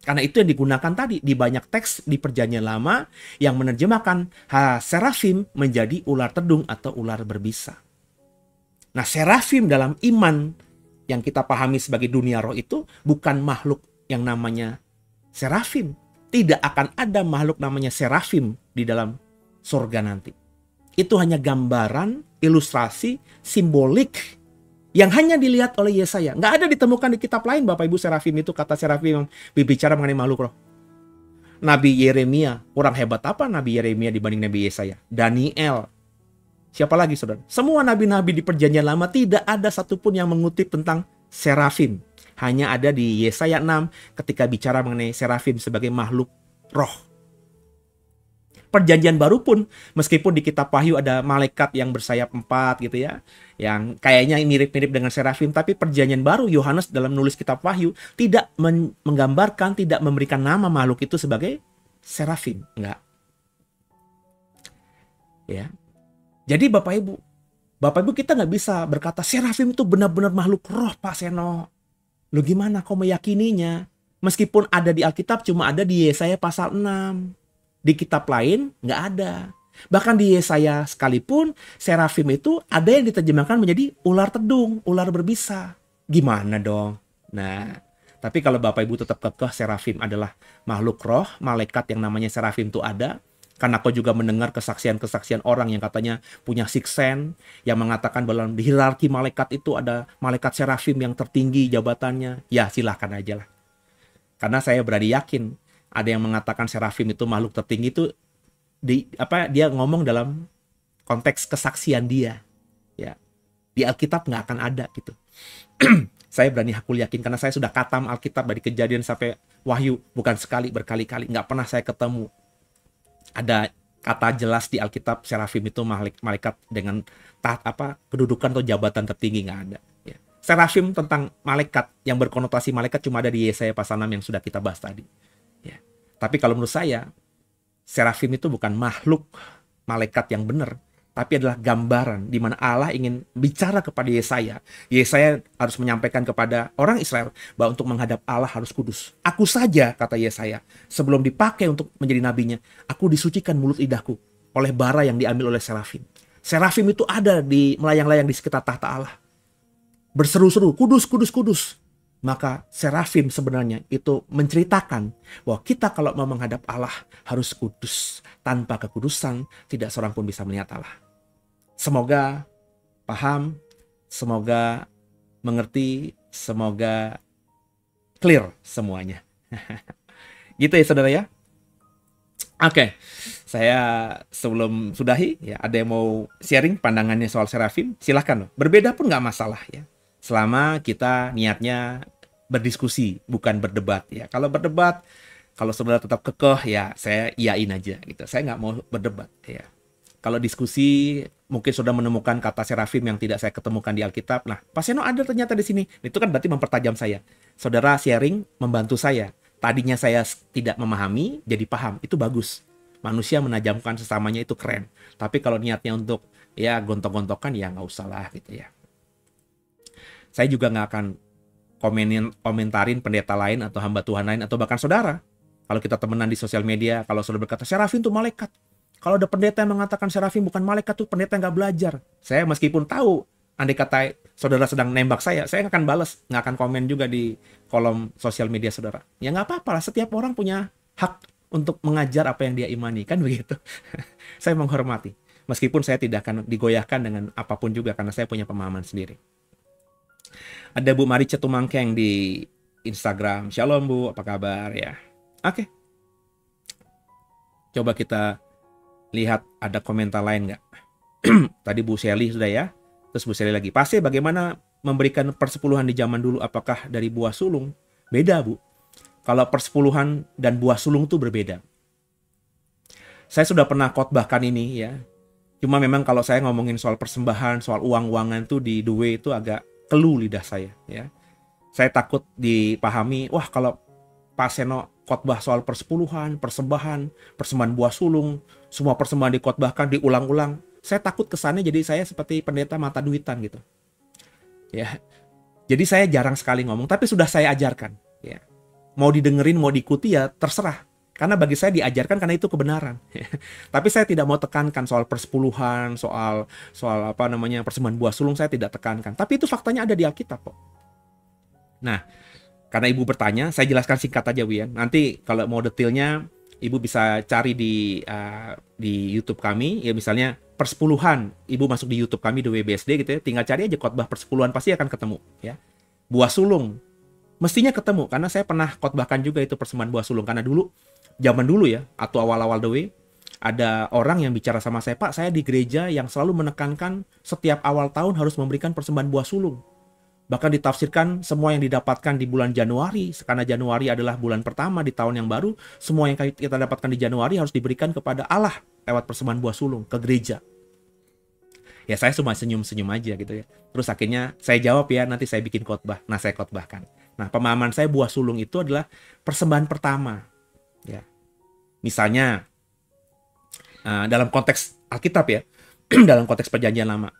A: Karena itu yang digunakan tadi di banyak teks di Perjanjian Lama yang menerjemahkan serafim menjadi ular tedung atau ular berbisa. Nah, serafim dalam iman yang kita pahami sebagai dunia roh itu bukan makhluk yang namanya serafim. Tidak akan ada makhluk namanya serafim di dalam surga nanti. Itu hanya gambaran, ilustrasi, simbolik yang hanya dilihat oleh Yesaya. Nggak ada ditemukan di kitab lain Bapak Ibu serafim itu, kata serafim yang berbicara mengenai makhluk roh. Nabi Yeremia, kurang hebat apa Nabi Yeremia dibanding Nabi Yesaya? Daniel. Siapa lagi saudara? Semua nabi-nabi di Perjanjian Lama tidak ada satupun yang mengutip tentang serafim. Hanya ada di Yesaya 6 ketika bicara mengenai serafim sebagai makhluk roh. Perjanjian Baru pun meskipun di kitab Wahyu ada malaikat yang bersayap 4 gitu ya, yang kayaknya mirip-mirip dengan serafim, tapi Perjanjian Baru Yohanes dalam nulis kitab Wahyu tidak menggambarkan, tidak memberikan nama makhluk itu sebagai serafim, enggak. Ya. Jadi Bapak Ibu kita nggak bisa berkata serafim itu benar-benar makhluk roh Pak Seno. Lu gimana kau meyakininya? Meskipun ada di Alkitab cuma ada di Yesaya pasal 6. Di kitab lain nggak ada. Bahkan di Yesaya sekalipun serafim itu ada yang diterjemahkan menjadi ular tedung, ular berbisa. Gimana dong? Nah, Tapi kalau Bapak Ibu tetap kekeh serafim adalah makhluk roh, malaikat yang namanya serafim itu ada. Karena kau juga mendengar kesaksian-kesaksian orang yang katanya punya sixth sense, yang mengatakan bahwa di hierarki malaikat itu ada malaikat serafim yang tertinggi jabatannya. Ya silahkan aja lah. Karena saya berani yakin ada yang mengatakan serafim itu makhluk tertinggi itu dia ngomong dalam konteks kesaksian dia. Ya, di Alkitab nggak akan ada gitu. Saya berani hakul yakin karena saya sudah katam Alkitab dari Kejadian sampai Wahyu, bukan sekali, berkali-kali. Nggak pernah saya ketemu ada kata jelas di Alkitab serafim itu malaikat dengan kedudukan atau jabatan tertinggi, nggak ada. Ya. Serafim tentang malaikat yang berkonotasi malaikat cuma ada di Yesaya pasal 6 yang sudah kita bahas tadi. Ya. Tapi kalau menurut saya, serafim itu bukan makhluk malaikat yang benar, tapi adalah gambaran di mana Allah ingin bicara kepada Yesaya. Yesaya harus menyampaikan kepada orang Israel bahwa untuk menghadap Allah harus kudus. Aku saja, kata Yesaya, sebelum dipakai untuk menjadi nabinya, aku disucikan mulut lidahku oleh bara yang diambil oleh serafim. Serafim itu ada di melayang-layang di sekitar tahta Allah. Berseru-seru, kudus, kudus, kudus. Maka serafim sebenarnya itu menceritakan bahwa kita kalau mau menghadap Allah harus kudus. Tanpa kekudusan, tidak seorang pun bisa melihat Allah. Semoga paham, semoga mengerti, semoga clear semuanya. Gitu ya saudara ya. Oke, saya sebelum sudahi, ya ada yang mau sharing pandangannya soal serafim, silahkan. Berbeda pun nggak masalah ya. Selama kita niatnya berdiskusi, bukan berdebat ya. Kalau berdebat, kalau saudara tetap kekeh ya saya iyain aja gitu. Saya nggak mau berdebat ya. Kalau diskusi, mungkin sudah menemukan kata serafim yang tidak saya ketemukan di Alkitab. Nah, Pak Seno ada ternyata di sini. Itu kan berarti mempertajam saya. Saudara sharing membantu saya. Tadinya saya tidak memahami, jadi paham. Itu bagus. Manusia menajamkan sesamanya itu keren. Tapi kalau niatnya untuk ya gontok-gontokan, ya nggak usah lah gitu ya. Saya juga nggak akan komentarin pendeta lain atau hamba Tuhan lain atau bahkan saudara. Kalau kita temenan di sosial media, kalau saudara berkata, serafim itu malaikat. Kalau ada pendeta yang mengatakan serafim bukan malaikat tuh pendeta nggak belajar. Saya meskipun tahu, andai kata saudara sedang nembak saya nggak akan balas, nggak akan komen juga di kolom sosial media saudara. Ya nggak apa-apa lah, setiap orang punya hak untuk mengajar apa yang dia imani, kan begitu. Saya menghormati. Meskipun saya tidak akan digoyahkan dengan apapun juga, karena saya punya pemahaman sendiri. Ada Bu Marice Tumangkeng di Instagram. Shalom Bu, apa kabar ya? Oke. Coba kita lihat ada komentar lain nggak? Tadi Bu Shelly sudah ya. Terus Bu Shelly lagi. Pasti bagaimana memberikan persepuluhan di zaman dulu? Apakah dari buah sulung? Beda Bu. Kalau persepuluhan dan buah sulung itu berbeda. Saya sudah pernah khotbahkan ini ya. Cuma memang kalau saya ngomongin soal persembahan, soal uang-uangan tuh di The Way itu agak kelu lidah saya ya. Saya takut dipahami, wah kalau Pak Seno khotbah soal persepuluhan, persembahan buah sulung, semua persembahan dikhotbahkan diulang-ulang. Saya takut kesannya jadi saya seperti pendeta mata duitan gitu. Ya. Jadi saya jarang sekali ngomong, tapi sudah saya ajarkan, ya. Mau didengerin, mau diikuti ya terserah. Karena bagi saya diajarkan karena itu kebenaran. Tapi saya tidak mau tekankan soal persepuluhan, soal persembahan buah sulung, saya tidak tekankan. Tapi itu faktanya ada di Alkitab kok. Nah, karena Ibu bertanya, saya jelaskan singkat aja Bu ya. Nanti kalau mau detailnya, Ibu bisa cari di YouTube kami, ya misalnya persepuluhan. Ibu masuk di YouTube kami, The WBSD gitu ya. Tinggal cari aja khotbah persepuluhan, pasti akan ketemu ya. Buah sulung, mestinya ketemu. Karena saya pernah khotbahkan juga itu persembahan buah sulung. Karena dulu, zaman dulu ya, atau awal-awal The Way, ada orang yang bicara sama saya, Pak, saya di gereja yang selalu menekankan setiap awal tahun harus memberikan persembahan buah sulung. Bahkan ditafsirkan semua yang didapatkan di bulan Januari, karena Januari adalah bulan pertama di tahun yang baru, semua yang kita dapatkan di Januari harus diberikan kepada Allah lewat persembahan buah sulung ke gereja. Ya saya cuma senyum-senyum aja gitu ya. Terus akhirnya saya jawab ya, nanti saya bikin khotbah. Nah saya khotbahkan. Nah pemahaman saya buah sulung itu adalah persembahan pertama. Ya. Misalnya dalam konteks Alkitab ya, dalam konteks perjanjian lama.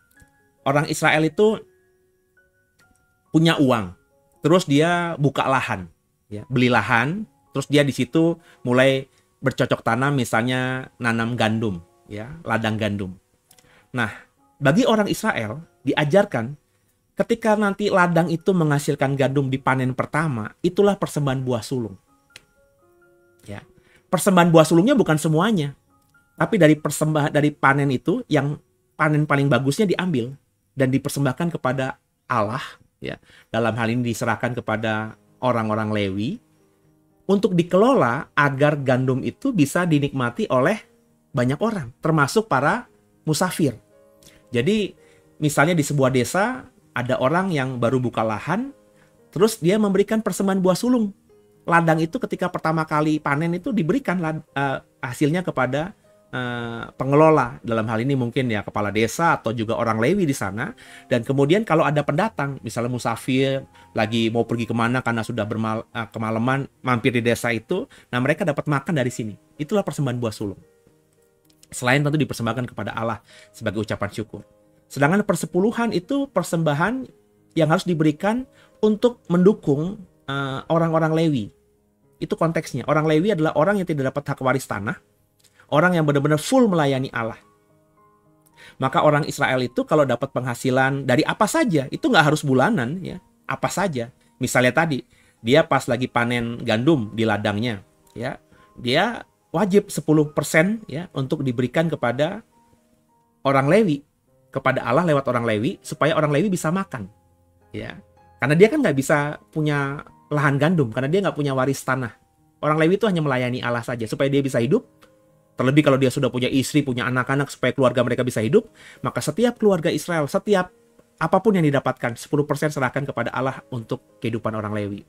A: Orang Israel itu punya uang, terus dia buka lahan, ya, beli lahan, terus dia di situ mulai bercocok tanam, misalnya nanam gandum, ya, ladang gandum. Nah, bagi orang Israel diajarkan ketika nanti ladang itu menghasilkan gandum di panen pertama, itulah persembahan buah sulung. Ya. Persembahan buah sulungnya bukan semuanya, tapi dari panen itu yang panen paling bagusnya diambil dan dipersembahkan kepada Allah, ya. Dalam hal ini diserahkan kepada orang-orang Lewi untuk dikelola agar gandum itu bisa dinikmati oleh banyak orang, termasuk para musafir. Jadi misalnya di sebuah desa ada orang yang baru buka lahan, terus dia memberikan persembahan buah sulung. Ladang itu ketika pertama kali panen itu diberikan hasilnya kepada pengelola. Dalam hal ini mungkin ya kepala desa atau juga orang Lewi di sana. Dan kemudian kalau ada pendatang, misalnya musafir lagi mau pergi kemana karena sudah kemalaman, mampir di desa itu, nah mereka dapat makan dari sini. Itulah persembahan buah sulung. Selain tentu dipersembahkan kepada Allah sebagai ucapan syukur. Sedangkan persepuluhan itu persembahan yang harus diberikan untuk mendukung orang-orang Lewi. Itu konteksnya. Orang Lewi adalah orang yang tidak dapat hak waris tanah, orang yang benar-benar full melayani Allah. Maka orang Israel itu kalau dapat penghasilan dari apa saja, itu nggak harus bulanan, ya, apa saja. Misalnya tadi, dia pas lagi panen gandum di ladangnya, ya, dia wajib 10% ya untuk diberikan kepada orang Lewi, kepada Allah lewat orang Lewi, supaya orang Lewi bisa makan, ya. Karena dia kan nggak bisa punya lahan gandum, karena dia nggak punya waris tanah. Orang Lewi itu hanya melayani Allah saja, supaya dia bisa hidup. Terlebih kalau dia sudah punya istri, punya anak-anak, supaya keluarga mereka bisa hidup, maka setiap keluarga Israel, setiap apapun yang didapatkan, 10% serahkan kepada Allah untuk kehidupan orang Lewi.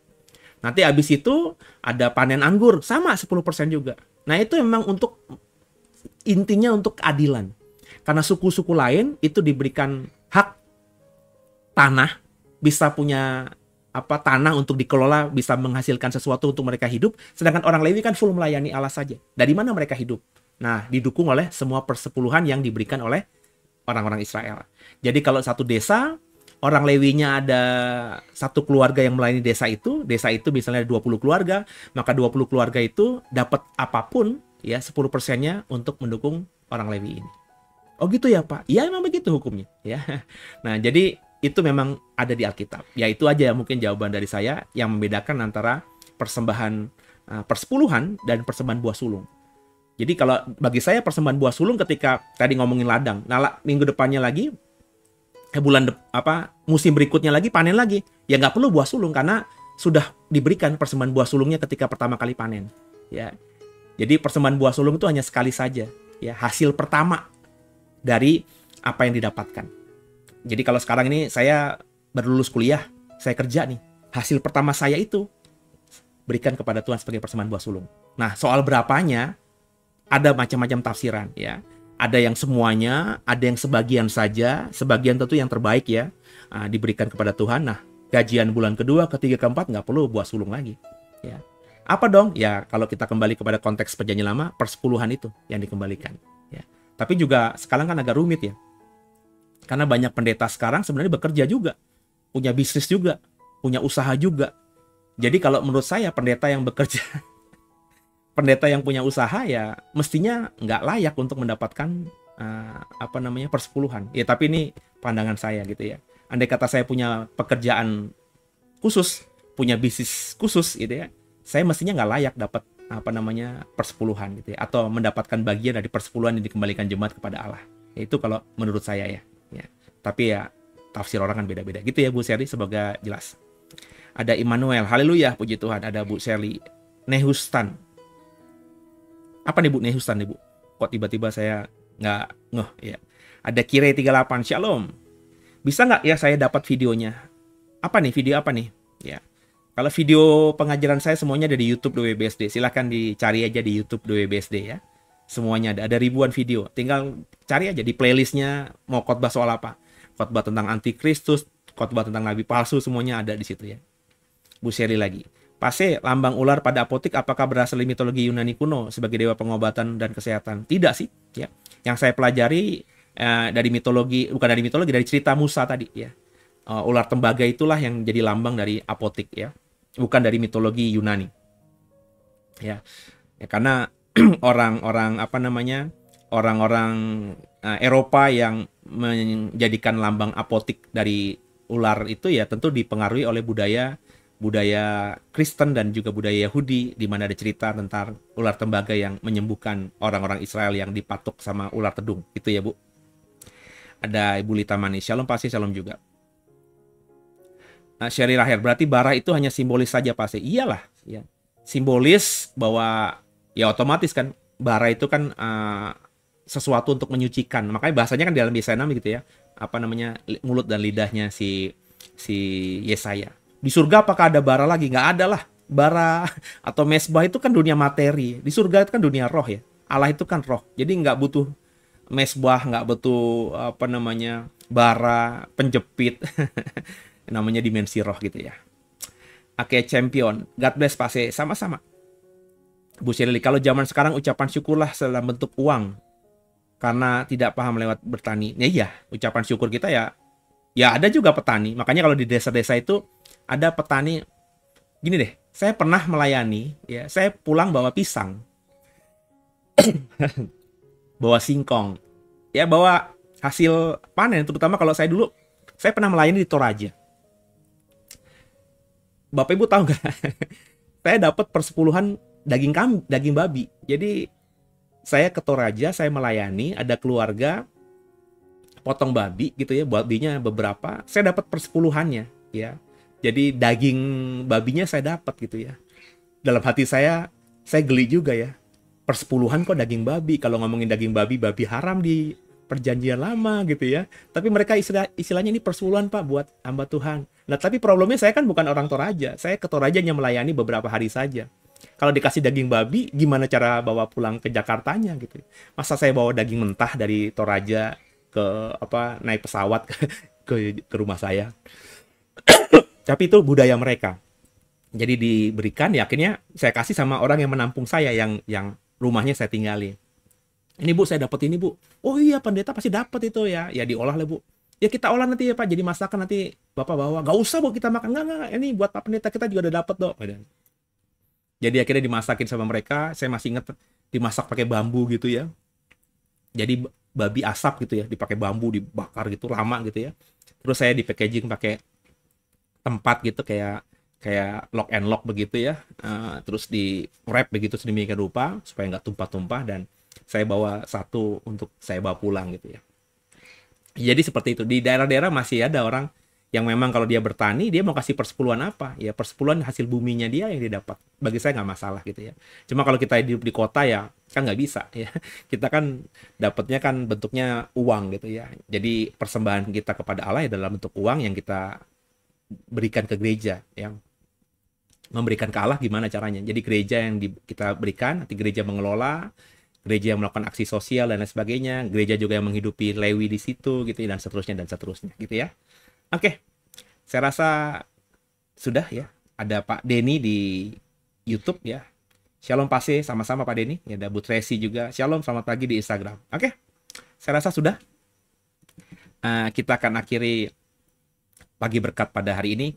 A: Nanti habis itu ada panen anggur, sama 10% juga. Nah itu memang untuk intinya untuk keadilan. Karena suku-suku lain itu diberikan hak tanah, bisa punya tanah untuk dikelola, bisa menghasilkan sesuatu untuk mereka hidup. Sedangkan orang Lewi kan full melayani Allah saja. Dari mana mereka hidup? Nah, didukung oleh semua persepuluhan yang diberikan oleh orang-orang Israel. Jadi kalau satu desa, orang Lewinya ada satu keluarga yang melayani desa itu misalnya ada 20 keluarga, maka 20 keluarga itu dapat apapun, ya 10%-nya untuk mendukung orang Lewi ini. Oh gitu ya Pak? Ya memang begitu hukumnya. Ya. Nah jadi itu memang ada di Alkitab. Ya itu aja mungkin jawaban dari saya yang membedakan antara persembahan persepuluhan dan persembahan buah sulung. Jadi kalau bagi saya persembahan buah sulung ketika tadi ngomongin ladang, nah minggu depannya lagi, musim berikutnya lagi panen lagi, ya nggak perlu buah sulung karena sudah diberikan persembahan buah sulungnya ketika pertama kali panen. Ya, jadi persembahan buah sulung itu hanya sekali saja, ya hasil pertama dari apa yang didapatkan. Jadi kalau sekarang ini saya baru lulus kuliah, saya kerja nih, hasil pertama saya itu berikan kepada Tuhan sebagai persembahan buah sulung. Nah soal berapanya ada macam-macam tafsiran ya. Ada yang semuanya, ada yang sebagian saja, sebagian tentu yang terbaik ya diberikan kepada Tuhan. Nah gajian bulan kedua, ketiga, keempat nggak perlu buah sulung lagi. Ya. Apa dong? Ya kalau kita kembali kepada konteks perjanjian lama, persepuluhan itu yang dikembalikan. Ya. Tapi juga sekarang kan agak rumit ya. Karena banyak pendeta sekarang sebenarnya bekerja juga, punya bisnis juga, punya usaha juga. Jadi kalau menurut saya pendeta yang bekerja pendeta yang punya usaha ya mestinya nggak layak untuk mendapatkan persepuluhan. Ya tapi ini pandangan saya gitu ya. Andai kata saya punya pekerjaan khusus, punya bisnis khusus gitu ya, saya mestinya nggak layak dapat persepuluhan gitu ya, atau mendapatkan bagian dari persepuluhan yang dikembalikan jemaat kepada Allah. Ya, itu kalau menurut saya ya. Tapi ya tafsir orang kan beda-beda gitu ya Bu Sherly, semoga jelas. Ada Immanuel, haleluya, puji Tuhan. Ada Bu Sherly, Nehustan. Apa nih Bu Nehustan nih Bu? Kok tiba-tiba saya nggak ngeh ya. Ada Kire 38, Shalom. Bisa nggak ya saya dapat videonya? Apa nih, video apa nih? Ya. Kalau video pengajaran saya semuanya ada di YouTube WBSD. Silahkan dicari aja di YouTube WBSD ya. Semuanya ada ribuan video. Tinggal cari aja di playlistnya mau khotbah soal apa. Khotbah tentang antikristus, khotbah tentang nabi palsu, semuanya ada di situ ya. Bu Sherly lagi. Pase, lambang ular pada apotik apakah berasal dari mitologi Yunani kuno sebagai dewa pengobatan dan kesehatan? Tidak sih, ya. Yang saya pelajari dari cerita Musa tadi ya. Ular tembaga itulah yang jadi lambang dari apotik ya. Bukan dari mitologi Yunani. Ya karena orang-orang Eropa yang menjadikan lambang apotik dari ular itu ya tentu dipengaruhi oleh budaya budaya Kristen dan juga budaya Yahudi, di mana ada cerita tentang ular tembaga yang menyembuhkan orang-orang Israel yang dipatuk sama ular tedung. Itu ya, Bu. Ada Ibu Lita Manis. Shalom pasti, shalom juga. Sherry Rahel, berarti bara itu hanya simbolis saja pasti. Iyalah, ya. Simbolis bahwa ya otomatis kan bara itu kan sesuatu untuk menyucikan. Makanya bahasanya kan dalam Yesaya 6 gitu ya. Apa namanya? Mulut dan lidahnya si Yesaya. Di surga apakah ada bara lagi? Nggak ada lah. Bara atau mesbah itu kan dunia materi. Di surga itu kan dunia roh ya. Allah itu kan roh. Jadi nggak butuh mesbah, nggak butuh apa namanya bara, penjepit. Namanya dimensi roh gitu ya. Oke, champion. God bless Pak C. Sama-sama. Bu Shelly, kalau zaman sekarang ucapan syukurlah dalam bentuk uang. Karena tidak paham lewat bertani. Ya iya, ucapan syukur kita ya ada juga petani. Makanya kalau di desa-desa itu ada petani. Gini deh, saya pernah melayani, ya, saya pulang bawa pisang. Bawa singkong. Ya, bawa hasil panen, terutama kalau saya dulu, saya pernah melayani di Toraja. Bapak Ibu tahu nggak? Saya dapat persepuluhan daging babi. Jadi saya ke Toraja, saya melayani, ada keluarga potong babi gitu ya, babinya beberapa, saya dapat persepuluhannya ya. Jadi daging babinya saya dapat gitu ya. Dalam hati saya geli juga ya. Persepuluhan kok daging babi? Kalau ngomongin daging babi, babi haram di perjanjian lama gitu ya. Tapi mereka istilahnya ini persepuluhan Pak buat hamba Tuhan. Nah tapi problemnya saya kan bukan orang Toraja. Saya ke Toraja hanya melayani beberapa hari saja. Kalau dikasih daging babi, gimana cara bawa pulang ke Jakartanya gitu? Masa saya bawa daging mentah dari Toraja ke naik pesawat ke rumah saya? Tapi itu budaya mereka. Jadi diberikan, ya akhirnya saya kasih sama orang yang menampung saya, yang rumahnya saya tinggalin. Ini Bu, saya dapat ini Bu. Oh iya, pendeta pasti dapat itu ya. Ya diolah lah Bu. Ya kita olah nanti ya Pak, jadi masakan nanti Bapak bawa. Gak usah Bu, kita makan. Enggak. Ini buat Pak Pendeta, kita juga udah dapat dong. Jadi akhirnya dimasakin sama mereka. Saya masih inget dimasak pakai bambu gitu ya. Jadi babi asap gitu ya, dipakai bambu, dibakar gitu lama gitu ya. Terus saya di packaging pakai tempat gitu kayak lock and lock begitu ya. Terus di wrap begitu sedemikian rupa supaya nggak tumpah-tumpah, dan saya bawa satu untuk saya bawa pulang gitu ya. Jadi seperti itu. Di daerah-daerah masih ada orang yang memang kalau dia bertani, dia mau kasih persepuluhan apa? Ya persepuluhan hasil buminya dia yang dia dapat. Bagi saya nggak masalah gitu ya. Cuma kalau kita hidup di kota ya kan nggak bisa ya. Kita kan dapatnya kan bentuknya uang gitu ya. Jadi persembahan kita kepada Allah ya dalam bentuk uang yang kita berikan ke gereja. Yang memberikan ke Allah gimana caranya? Jadi gereja yang kita berikan, nanti gereja mengelola, gereja yang melakukan aksi sosial dan lain sebagainya, gereja juga yang menghidupi Lewi di situ gitu ya, dan seterusnya gitu ya. Oke, saya rasa sudah ya. Ada Pak Denny di YouTube ya. Shalom Pase, sama-sama Pak Denny. Ya, ada Bu Tracy juga. Shalom, selamat pagi di Instagram. Oke, saya rasa sudah. Kita akan akhiri pagi berkat pada hari ini.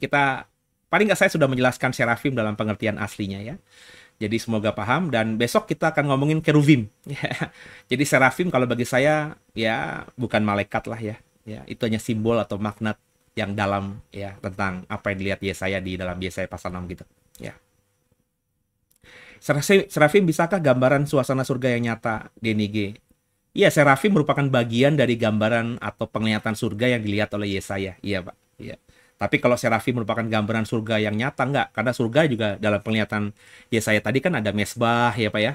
A: Paling nggak saya sudah menjelaskan serafim dalam pengertian aslinya ya. Jadi semoga paham, dan besok kita akan ngomongin keruvim. Jadi serafim kalau bagi saya ya bukan malaikat lah ya. Ya, itu hanya simbol atau makna yang dalam ya tentang apa yang dilihat Yesaya di dalam Yesaya pasal 6 gitu ya. Serafim bisakah gambaran suasana surga yang nyata, DNG? Iya, serafim merupakan bagian dari gambaran atau penglihatan surga yang dilihat oleh Yesaya. Iya Pak. Iya. Tapi kalau serafim merupakan gambaran surga yang nyata, enggak, karena surga juga dalam penglihatan Yesaya tadi kan ada mesbah ya Pak ya.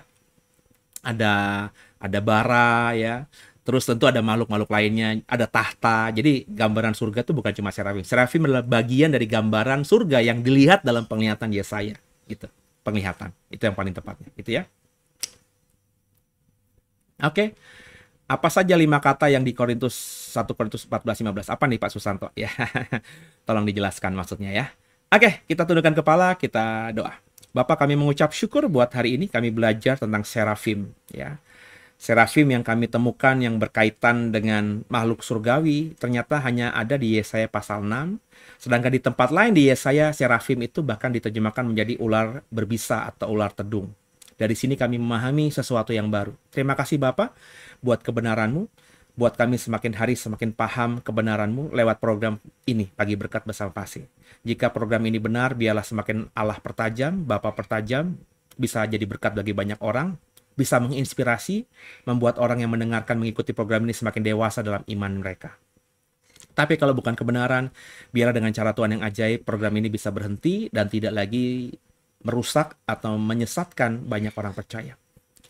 A: Ada bara ya. Terus tentu ada makhluk-makhluk lainnya, ada tahta. Jadi gambaran surga itu bukan cuma serafim. Serafim adalah bagian dari gambaran surga yang dilihat dalam penglihatan Yesaya. Gitu. Penglihatan. Itu yang paling tepatnya. Gitu ya. Oke. Apa saja 5 kata yang di 1 Korintus 14:15? Apa nih Pak Susanto? Ya. Tolong dijelaskan maksudnya ya. Oke, kita tundukkan kepala, kita doa. Bapak, kami mengucap syukur buat hari ini kami belajar tentang serafim ya. Serafim yang kami temukan yang berkaitan dengan makhluk surgawi ternyata hanya ada di Yesaya pasal 6. Sedangkan di tempat lain di Yesaya, serafim itu bahkan diterjemahkan menjadi ular berbisa atau ular tedung. Dari sini kami memahami sesuatu yang baru. Terima kasih Bapak buat kebenaran-Mu. Buat kami semakin hari semakin paham kebenaran-Mu lewat program ini, Pagi Berkat Bersama Pasih. Jika program ini benar, biarlah semakin Allah pertajam, Bapa pertajam, bisa jadi berkat bagi banyak orang, bisa menginspirasi, membuat orang yang mendengarkan mengikuti program ini semakin dewasa dalam iman mereka. Tapi kalau bukan kebenaran, biarlah dengan cara Tuhan yang ajaib, program ini bisa berhenti dan tidak lagi merusak atau menyesatkan banyak orang percaya.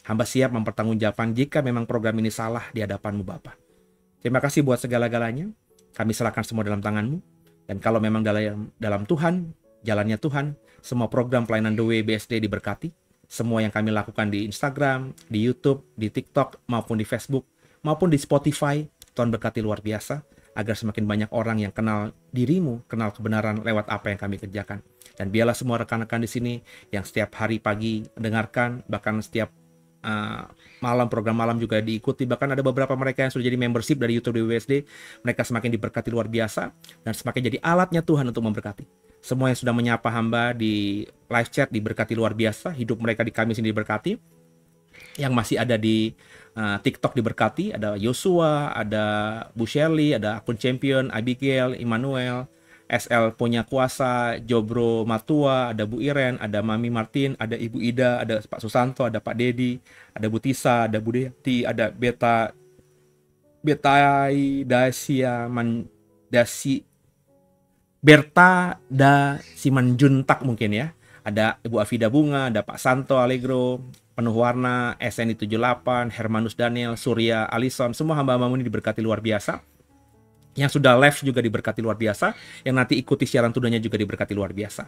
A: Hamba siap mempertanggungjawabkan jika memang program ini salah di hadapan-Mu Bapa. Terima kasih buat segala-galanya. Kami serahkan semua dalam tangan-Mu. Dan kalau memang dalam Tuhan, jalannya Tuhan, semua program pelayanan The Way BSD diberkati. Semua yang kami lakukan di Instagram, di YouTube, di TikTok, maupun di Facebook, maupun di Spotify, Tuhan berkati luar biasa, agar semakin banyak orang yang kenal diri-Mu, kenal kebenaran lewat apa yang kami kerjakan. Dan biarlah semua rekan-rekan di sini yang setiap hari pagi mendengarkan, bahkan setiap malam, program malam juga diikuti. Bahkan ada beberapa mereka yang sudah jadi membership dari YouTube WWSD. Mereka semakin diberkati luar biasa dan semakin jadi alatnya Tuhan untuk memberkati. Semua yang sudah menyapa hamba di live chat diberkati luar biasa. Hidup mereka di kami sini diberkati. Yang masih ada di TikTok diberkati. Ada Yosua, ada Bu Shirley, ada akun champion, Abigail, Immanuel, SL Punya Kuasa, Jobro Matua, ada Bu Iren, ada Mami Martin, ada Ibu Ida, ada Pak Susanto, ada Pak Dedi, ada Bu Tisa, ada Bu Deti, ada Berta da Simanjuntak mungkin ya. Ada Ibu Afida Bunga, ada Pak Santo Allegro, Penuh Warna, SNI 78, Hermanus Daniel, Surya Alison, semua hamba-hambamu ini diberkati luar biasa. Yang sudah live juga diberkati luar biasa, yang nanti ikuti siaran tunanya juga diberkati luar biasa.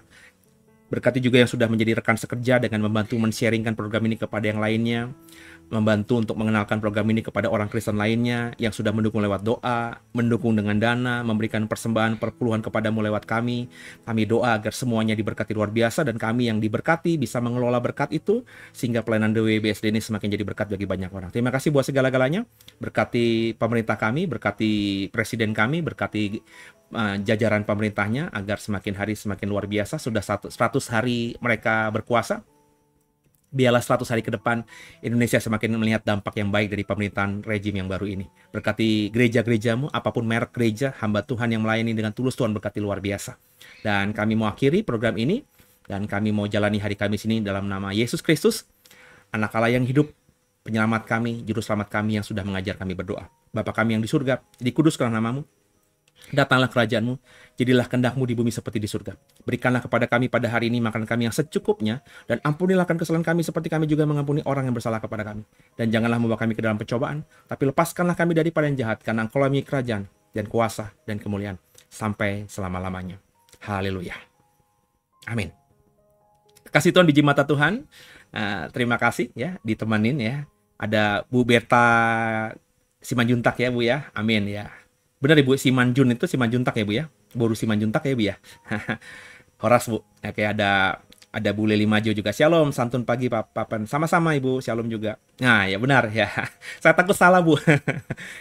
A: Berkati juga yang sudah menjadi rekan sekerja dengan membantu men-sharingkan program ini kepada yang lainnya, membantu untuk mengenalkan program ini kepada orang Kristen lainnya, yang sudah mendukung lewat doa, mendukung dengan dana, memberikan persembahan perpuluhan kepadamu lewat kami. Kami doa agar semuanya diberkati luar biasa, dan kami yang diberkati bisa mengelola berkat itu, sehingga pelayanan The Way BSD ini semakin jadi berkat bagi banyak orang. Terima kasih buat segala-galanya. Berkati pemerintah kami, berkati presiden kami, berkati jajaran pemerintahnya agar semakin hari semakin luar biasa. Sudah 100 hari mereka berkuasa. Biarlah 100 hari ke depan Indonesia semakin melihat dampak yang baik dari pemerintahan rejim yang baru ini. Berkati gereja-gerejamu, apapun merek gereja, hamba Tuhan yang melayani dengan tulus, Tuhan berkati luar biasa. Dan kami mau akhiri program ini, dan kami mau jalani hari kami sini dalam nama Yesus Kristus, Anak Allah yang hidup, penyelamat kami, juru selamat kami yang sudah mengajar kami berdoa. Bapa kami yang di surga, dikuduskanlah namamu. Datanglah kerajaanmu, jadilah kehendak-Mu di bumi seperti di surga. Berikanlah kepada kami pada hari ini makan kami yang secukupnya, dan ampunilah kesalahan kami seperti kami juga mengampuni orang yang bersalah kepada kami. Dan janganlah membawa kami ke dalam pencobaan, tapi lepaskanlah kami daripada yang jahat, karena Engkau memiliki kerajaan, dan kuasa, dan kemuliaan, sampai selama-lamanya. Haleluya. Amin. Kasih Tuhan biji mata Tuhan. Terima kasih ya, ditemenin ya. Ada Bu Berta Simanjuntak ya Bu ya. Amin ya. Benar Ibu, Simanjun itu Simanjuntak ya Bu ya? Boru Simanjuntak ya Bu ya? Horas Bu. Oke, ada Bu Leli Majo juga. Shalom, santun pagi Papan. Sama-sama Ibu, shalom juga. Nah ya benar ya. Saya takut salah Bu.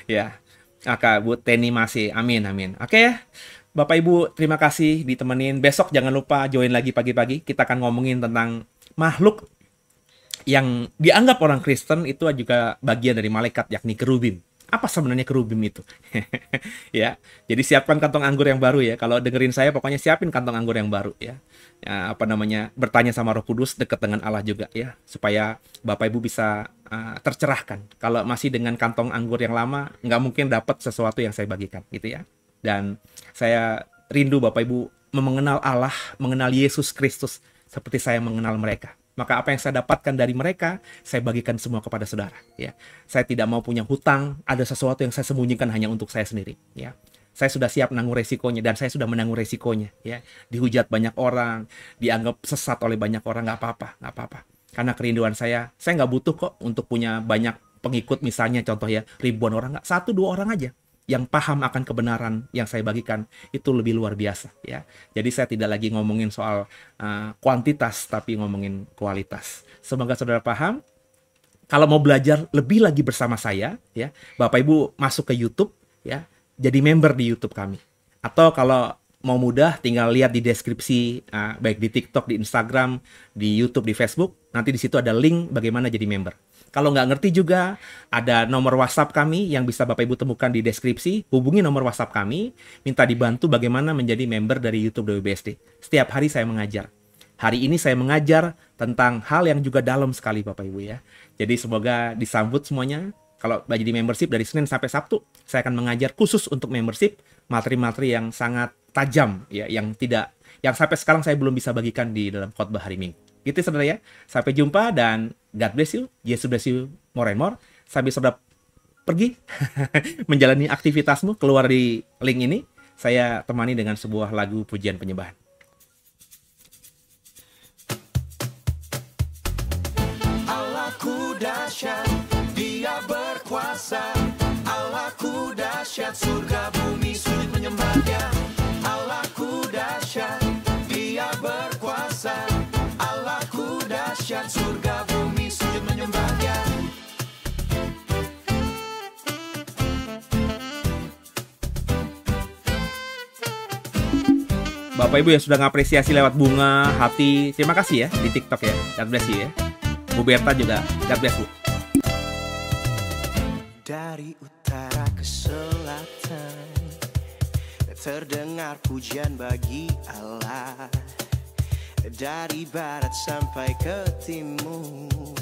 A: Ya. Oke, Bu Teni masih. Amin, amin. Oke ya. Bapak Ibu, terima kasih ditemenin. Besok jangan lupa join lagi pagi-pagi. Kita akan ngomongin tentang makhluk yang dianggap orang Kristen itu juga bagian dari malaikat, yakni kerubim. Apa sebenarnya kerubim itu? Ya, jadi siapkan kantong anggur yang baru ya. Kalau dengerin saya, pokoknya siapin kantong anggur yang baru ya. Ya, bertanya sama Roh Kudus, dekat dengan Allah juga ya, supaya Bapak Ibu bisa tercerahkan. Kalau masih dengan kantong anggur yang lama, nggak mungkin dapat sesuatu yang saya bagikan, gitu ya. Dan saya rindu Bapak Ibu mengenal Allah, mengenal Yesus Kristus seperti saya mengenal mereka. Maka apa yang saya dapatkan dari mereka, saya bagikan semua kepada saudara. Ya, saya tidak mau punya hutang, ada sesuatu yang saya sembunyikan hanya untuk saya sendiri. Ya, saya sudah siap menanggung resikonya, dan saya sudah menanggung resikonya. Ya, dihujat banyak orang, dianggap sesat oleh banyak orang, nggak apa-apa. Karena kerinduan saya nggak butuh kok untuk punya banyak pengikut, misalnya contoh ya, ribuan orang, nggak, 1-2 orang aja yang paham akan kebenaran yang saya bagikan, itu lebih luar biasa ya. Jadi saya tidak lagi ngomongin soal kuantitas, tapi ngomongin kualitas. Semoga saudara paham. Kalau mau belajar lebih lagi bersama saya ya, Bapak Ibu masuk ke YouTube ya, jadi member di YouTube kami. Atau kalau mau mudah, tinggal lihat di deskripsi, baik di TikTok, di Instagram, di YouTube, di Facebook. Nanti di situ ada link bagaimana jadi member. Kalau nggak ngerti juga, ada nomor WhatsApp kami yang bisa Bapak Ibu temukan di deskripsi. Hubungi nomor WhatsApp kami, minta dibantu bagaimana menjadi member dari YouTube WBSD. Setiap hari saya mengajar. Hari ini saya mengajar tentang hal yang juga dalam sekali Bapak Ibu ya. Jadi semoga disambut semuanya. Kalau jadi membership dari Senin sampai Sabtu, saya akan mengajar khusus untuk membership materi-materi yang sangat tajam ya, yang sampai sekarang saya belum bisa bagikan di dalam khotbah hari Minggu. Gitu saudara ya. Sampai jumpa dan God bless you. Yesus bless you more and more. Sambil saudara pergi menjalani aktivitasmu keluar di link ini, saya temani dengan sebuah lagu pujian penyembahan.
B: Allahku dahsyat, Dia berkuasa. Allahku dahsyat, surga bumi sujud menyembah-Nya. Allahku dahsyat, Dia berkuasa. Allahku dahsyat, surga bumi sujud menyembah-Nya.
A: Bapak Ibu yang sudah ngapresiasi lewat bunga, hati, terima kasih ya di TikTok ya. God bless you ya. Bu Berta juga, God bless Bu.
B: Dari utara ke selatan terdengar pujian bagi Allah. Dari barat sampai ke timur,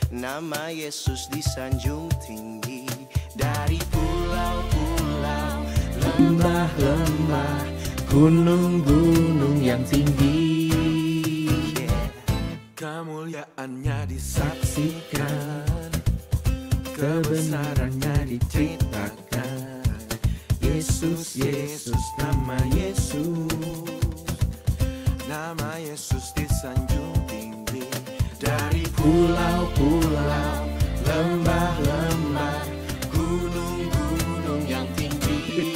B: nama Yesus disanjung tinggi. Dari pulau-pulau, lembah-lembah, gunung-gunung yang tinggi, kemuliaannya disaksikan, kebenarannya diceritakan. Yesus, Yesus, nama Yesus disanjung tinggi. Dari pulau-pulau, lembah-lembah, gunung-gunung yang tinggi.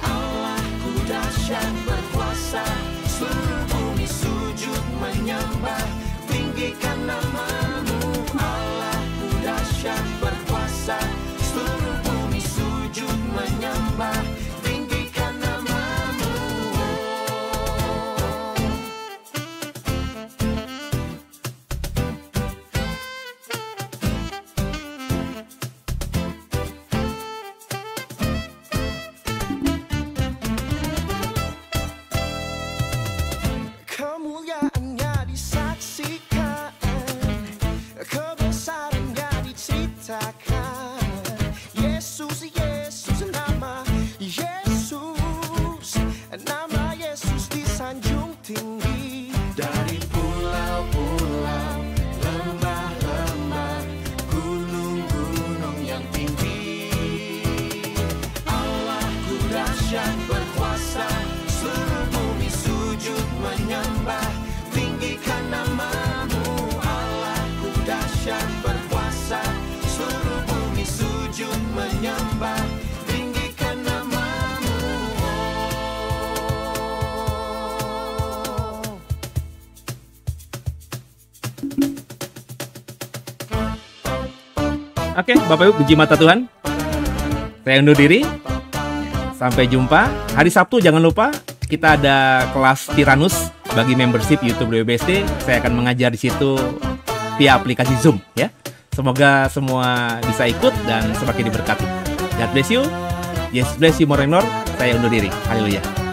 B: Allahku dahsyat berkuasa, seluruh bumi sujud menyembah, tinggikan namamu. Allahku dahsyat berkuasa, seluruh bumi sujud menyembah, tinggikan namamu. Kemuliaannya disaksikan, kebesarannya diceritakan. Yesus, Yesus, nama Yesus disanjung tinggi. Dari pulau-pulau, lembah-lembah, gunung-gunung yang tinggi. Allahku dahsyat berkuasa, seluruh bumi sujud menyembah, tinggikan namamu. Allahku dahsyat berkuasa, seluruh bumi sujud menyembah, tinggikan namamu.
A: Oke, Bapak Ibu, puji mata Tuhan. Saya undur diri. Sampai jumpa. Hari Sabtu jangan lupa kita ada kelas Tiranus bagi membership YouTube WBSD. Saya akan mengajar di situ via aplikasi Zoom ya. Semoga semua bisa ikut dan semakin diberkati. God bless you. Yes, bless you more and more. Saya undur diri. Haleluya.